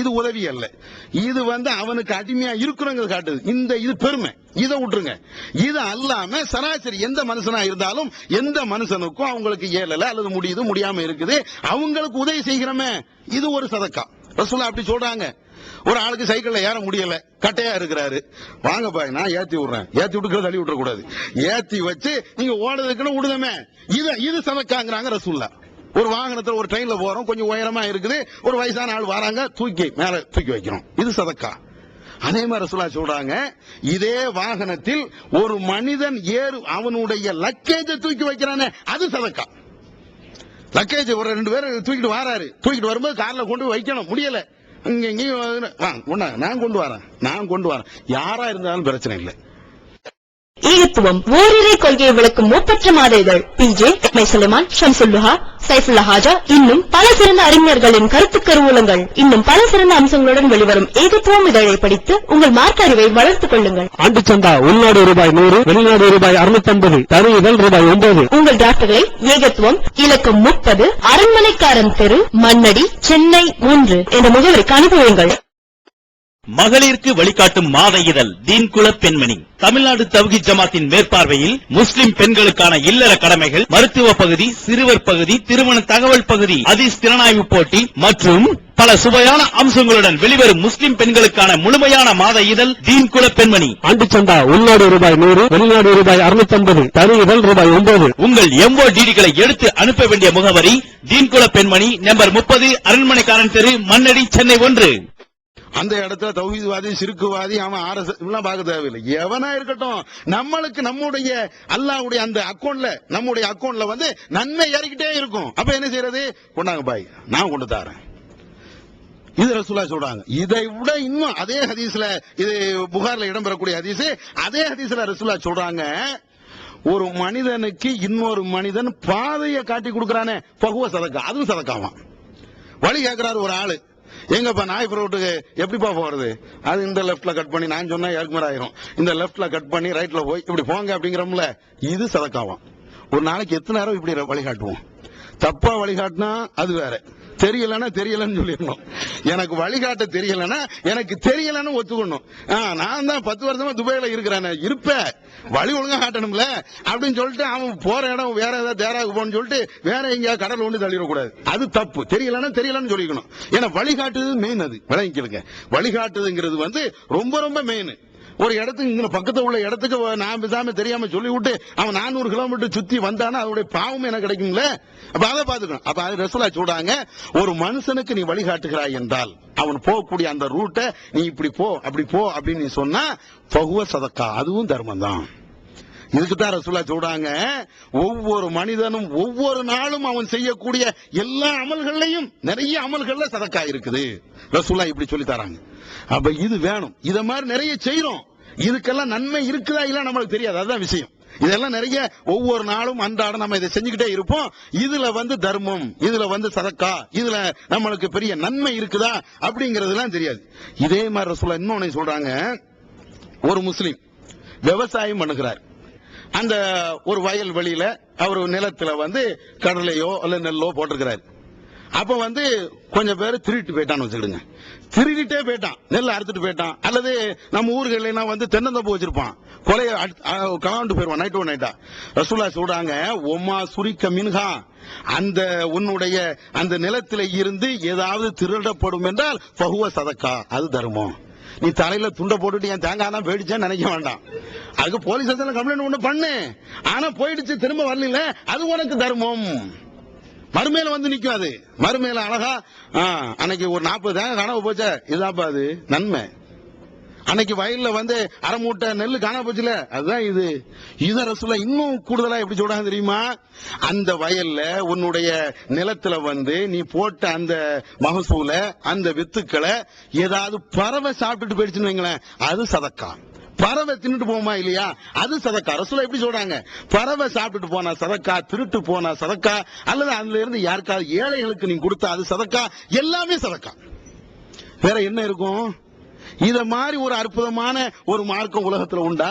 இது உதவி அல்ல. இது அவனுக்கு அடிமையா இருக்கிறோங்கிறது காட்டுது. இது பெருமை. இதை விட்டுருங்க. இது அல்லாம சராசரி எந்த மனுஷனா இருந்தாலும் எந்த மனுஷனுக்கும் அவங்களுக்கு இயலல அல்லது முடியுது முடியாம இருக்குது, அவங்களுக்கு உதவி செய்கிறோமே, இது ஒரு சதக்கா. ரசூலுல்லாஹ் அப்படி சொல்றாங்க. ஒரு ஆளுக்கு சைக்கிள்ல ஏற முடியல, கட்டையா இருக்கிறாரு, வாங்க பாய் நான் ஏத்தி விடுறேன். ஏத்தி விட்டு தள்ளி விட்டுற கூடாது, ஏத்தி வச்சு நீங்க ஓடுறதுக்குன்னு விடுதமே, இது சதக்காங்கிறாங்க ரசூலுல்லாஹ். ஒரு வாகனத்துல ஒரு ட்ரெயின்ல போறோம், கொஞ்சம் உயரமா இருக்குது, ஒரு வயசான ஆள் வராங்க, மேல தூக்கி வைக்கிறோம், இது சதக்கா. அதே மாதிரி ரசூலுல்லாஹ் சொல்றாங்க, இதே வாகனத்தில் ஒரு மனிதன் அவனுடைய லக்கேஜை தூக்கி வைக்கிறானே, அது சதக்கா. லக்கேஜ் ஒரு 2 பேர் தூக்கிட்டு வராரு, தூக்கிட்டு வரும்போது கார்ல கொண்டு வைக்கணும், முடியல, நான் கொண்டு வரேன், யாரா இருந்தாலும் பிரச்சனை இல்லை. ஈகத்துவம் ஓரிரை கொள்கையை விளக்கும் மூப்பற்ற மாத இதழ் PJ சுலைமான், ஷம்சுல்லுஹா, சைஃபுல்லா ஹாஜா, இன்னும் பல சிறந்த அறிஞர்களின் கருத்து கருவூலங்கள், இன்னும் பல சிறந்த அம்சங்களுடன் வெளிவரும் ஏகத்துவம் இதழை படித்து உங்கள் மார்க்க அறிவை வளர்த்துக் கொள்ளுங்கள். ஆண்டு சந்தா உள்நாடு ரூபாய் 100, வெளிநாடு ரூபாய் 650, தனி இதழ் ரூபாய் 9. உங்கள் டாக்டர்களை ஏகத்துவம், இலக்கம் 30, அரண்மனைக்காரன் தெரு, மண்ணடி, சென்னை 3 என்ற முகவரிக்கு அனுப்புவீங்கள். மகளிருக்கு வழிகாட்டும் மாத இதழ் தீன்குல பெண்மணி. தமிழ்நாடு தவ்ஹீத் ஜமாத்தின் மேற்பார்வையில் முஸ்லிம் பெண்களுக்கான இல்லற கடமைகள், மருத்துவ பகுதி, சிறுவர் பகுதி, திருமண தகவல் பகுதி, ஹதீஸ் திறனாய்வு போட்டி மற்றும் பல சுவையான அம்சங்களுடன் வெளிவரும் முஸ்லிம் பெண்களுக்கான முழுமையான மாத இதழ் தீன்குல பெண்மணி. ஆண்டு சந்தா உள்நாடு ரூபாய் 100, வெளிநாடு ரூபாய் 650, தனி இதழ் ரூபாய் 9. உங்கள் MODD-களை எடுத்து அனுப்ப வேண்டிய முகவரி தீன்குல பெண்மணி, நம்பர் 30, அரண்மனைக்காரன் தெரு, மண்ணடி, சென்னை 1. அந்த இடத்துல தௌஹீத்வாதி, சிறுக்குவாதி, அவன் RSS எல்லாம் பார்க்க தேவையில்லை. எவனா இருக்கட்டும், நம்மளுக்கு நம்முடைய அல்லாஹ்வுடைய அந்த அக்கௌண்ட்ல, நம்முடைய அக்கௌண்ட்ல நன்மை ஏறிக்கிட்டே இருக்கும். அப்ப என்ன செய்யறது? கொண்டாங்க பாய், நான் கொண்டு தரேன். இது ரசூலுல்லாஹ் சொல்றாங்க. இதை விட இன்னும் அதே ஹதீஸ்ல, இது புகார்ல இடம்பெறக்கூடிய ஹதீஸ், அதே ஹதீஸ்ல ரசூலுல்லாஹ் சொல்றாங்க, ஒரு மனிதனுக்கு இன்னொரு மனிதன் பாதையை காட்டி கொடுக்கறானே, பகுவ சதக்கா, அதுவும் சதக்காவான். வழி கேட்கிறாரு ஒரு ஆளு, எங்கப்பா நாய்புர ரோட்டுக்கு எப்படிப்பா போறது? அது இந்த லெப்ட்ல கட் பண்ணி, நான் சொன்னா ஏற்குமாரி ஆயிரும், இந்த லெப்ட்ல கட் பண்ணி ரைட்ல போய் இப்படி போங்க அப்படிங்கிறோம்ல, இது சதக்காவான். ஒரு நாளைக்கு எத்தனை நேரம் இப்படி வழிகாட்டுவோம்? தப்பா வழிகாட்டினா அது வேற, தெரியலன்னு சொல்லிடணும். எனக்கு வழிகாட்ட தெரியலன்னா எனக்கு தெரியலன்னு ஒத்துக்கணும். நான் தான் 10 வருஷமா துபாயில இருக்கிறேன், இருப்பேன், வழி ஒழுங்கா காட்டணும்ல அப்படின்னு சொல்லிட்டு அவன் போற இடம் வேற ஏதாவது தேராக்கு போன்னு சொல்லிட்டு வேற எங்கேயாவது கடல் ஒன்று தள்ளிடக்கூடாது. அது தப்பு. தெரியலன்னு சொல்லிக்கணும். ஏன்னா வழிகாட்டுது மெயின். அது விளங்கிக்கலுங்க. வழிகாட்டுதுங்கிறது ரொம்ப ரொம்ப மெயின். ஒரு இடத்துக்கு இங்க பக்கத்துல உள்ள இடத்துக்கு நான் பேசாம தெரியாம சொல்லி விட்டு அவன் 400 கிலோமீட்டர் சுத்தி வந்தானா அதோட பாவம் எனக்கு கிடைக்கும்ல. அப்ப அதை பாத்துக்கணும். அப்ப அது ரசூலுல்லாஹ் சொல்றாங்க, ஒரு மனுஷனுக்கு நீ வழிகாட்டுகிறாய் என்றால் அவன் போகக்கூடிய அந்த ரூட்டை நீ இப்படி போ அப்படி போ அப்படின்னு நீ சொன்னா பகுவ சதக்கா, அதுவும் தர்மம் தான். இதுக்குதான் ரசூலுல்லாஹ் சொல்றாங்க, ஒவ்வொரு மனிதனும் ஒவ்வொரு நாளும் அவன் செய்யக்கூடிய எல்லா அமல்கள்லையும் நிறைய அமல்கள்ல சதக்கா இருக்குது. ரசூலுல்லாஹ் இப்படி சொல்லி தராங்க. அப்ப இது வேணும். இத மாதிரி நிறைய செய்யறோம், இதுக்கெல்லாம் நன்மை இருக்குதா இல்ல நம்மளுக்கு தெரியாது. அதுதான் விஷயம். இதெல்லாம் நிறைய ஒவ்வொரு நாளும் அன்றாடம் நம்ம இதை செஞ்சுக்கிட்டே இருப்போம். இதுல தர்மம், இதுல சதக்கா, இதுல நம்மளுக்கு பெரிய நன்மை இருக்குதா அப்படிங்கறதுலாம் தெரியாது. இதே மாதிரி ரசூலுல்லாஹ் இன்னொன்னு சொல்றாங்க, ஒரு முஸ்லிம் விவசாயம் பண்ணுகிறார். அந்த ஒரு வயல் வெளியில அவர் நிலத்துல கடலையோ அல்ல நெல்லோ போட்டிருக்கிறார். அப்ப கொஞ்சம் பேர் திருட்டு போயிட்டான்னு வச்சுக்கிடுங்க. திருடிட்டே போயிட்டான், நெல்லை அறுத்துட்டு போயிட்டான், அல்லது நம்ம ஊர்கள்லாம் தென்னந்தோப்பு வச்சிருப்பான், கொலைய கலாண்டு போயிருவான் நைட்டா. ரசூலுல்லாஹ் சொல்றாங்க, ஒமா சுரிக்க மின்ஹா, அந்த உன்னுடைய அந்த நிலத்தில இருந்து ஏதாவது திருடப்படும் என்றால் பகுவ சதக்கா, அது தர்மம். நீ தலையில துண்டை போட்டுட்டு என் தேங்காய் தான் போயிடுச்சேன்னு நினைக்க வேண்டாம். அதுக்கு போலீஸ் ஸ்டேஷன்ல கம்ப்ளைண்ட் ஒண்ணு பண்ணு, ஆனா போயிடுச்சு திரும்ப வரல, அது உனக்கு தர்மம். மறுமையில நிக்கும். அது மறுமையில அழகா அன்னைக்கு ஒரு 40 தேங்காய் காணாம போச்ச, இதுதான்ப்பா அது நன்மை. அன்னைக்கு வயல்ல அரை மூட்டை நெல்லு காணாம போச்சுல, அதுதான் இது. இத ரசூலுல்லாஹ் இன்னும் கூடுதலா எப்படி சொல்றாங்க தெரியுமா? அந்த வயல்ல உன்னுடைய நிலத்துல நீ போட்ட அந்த மகசூல, அந்த வித்துக்களை ஏதாவது பறவை சாப்பிட்டுட்டு போயிடுச்சுன்னு வைங்களேன், அது சதக்கா. பறவை தின்னுட்டு போமா இல்லையா, அது சதக்கா. ரசூலுல்லாஹ் எப்படி சொல்றாங்க, பறவை சாப்பிட்டுட்டு போனா சதக்கா, திருட்டு போனா சதக்கா, அல்லது அதுல இருந்து யாருக்காவது ஏழைகளுக்கு நீ கொடுத்தா அது சதக்கா. எல்லாமே சதக்கா. வேற என்ன இருக்கும்? இத மாதிரி ஒரு அற்புதமான ஒரு மார்க்கம் உலகத்துல உண்டா?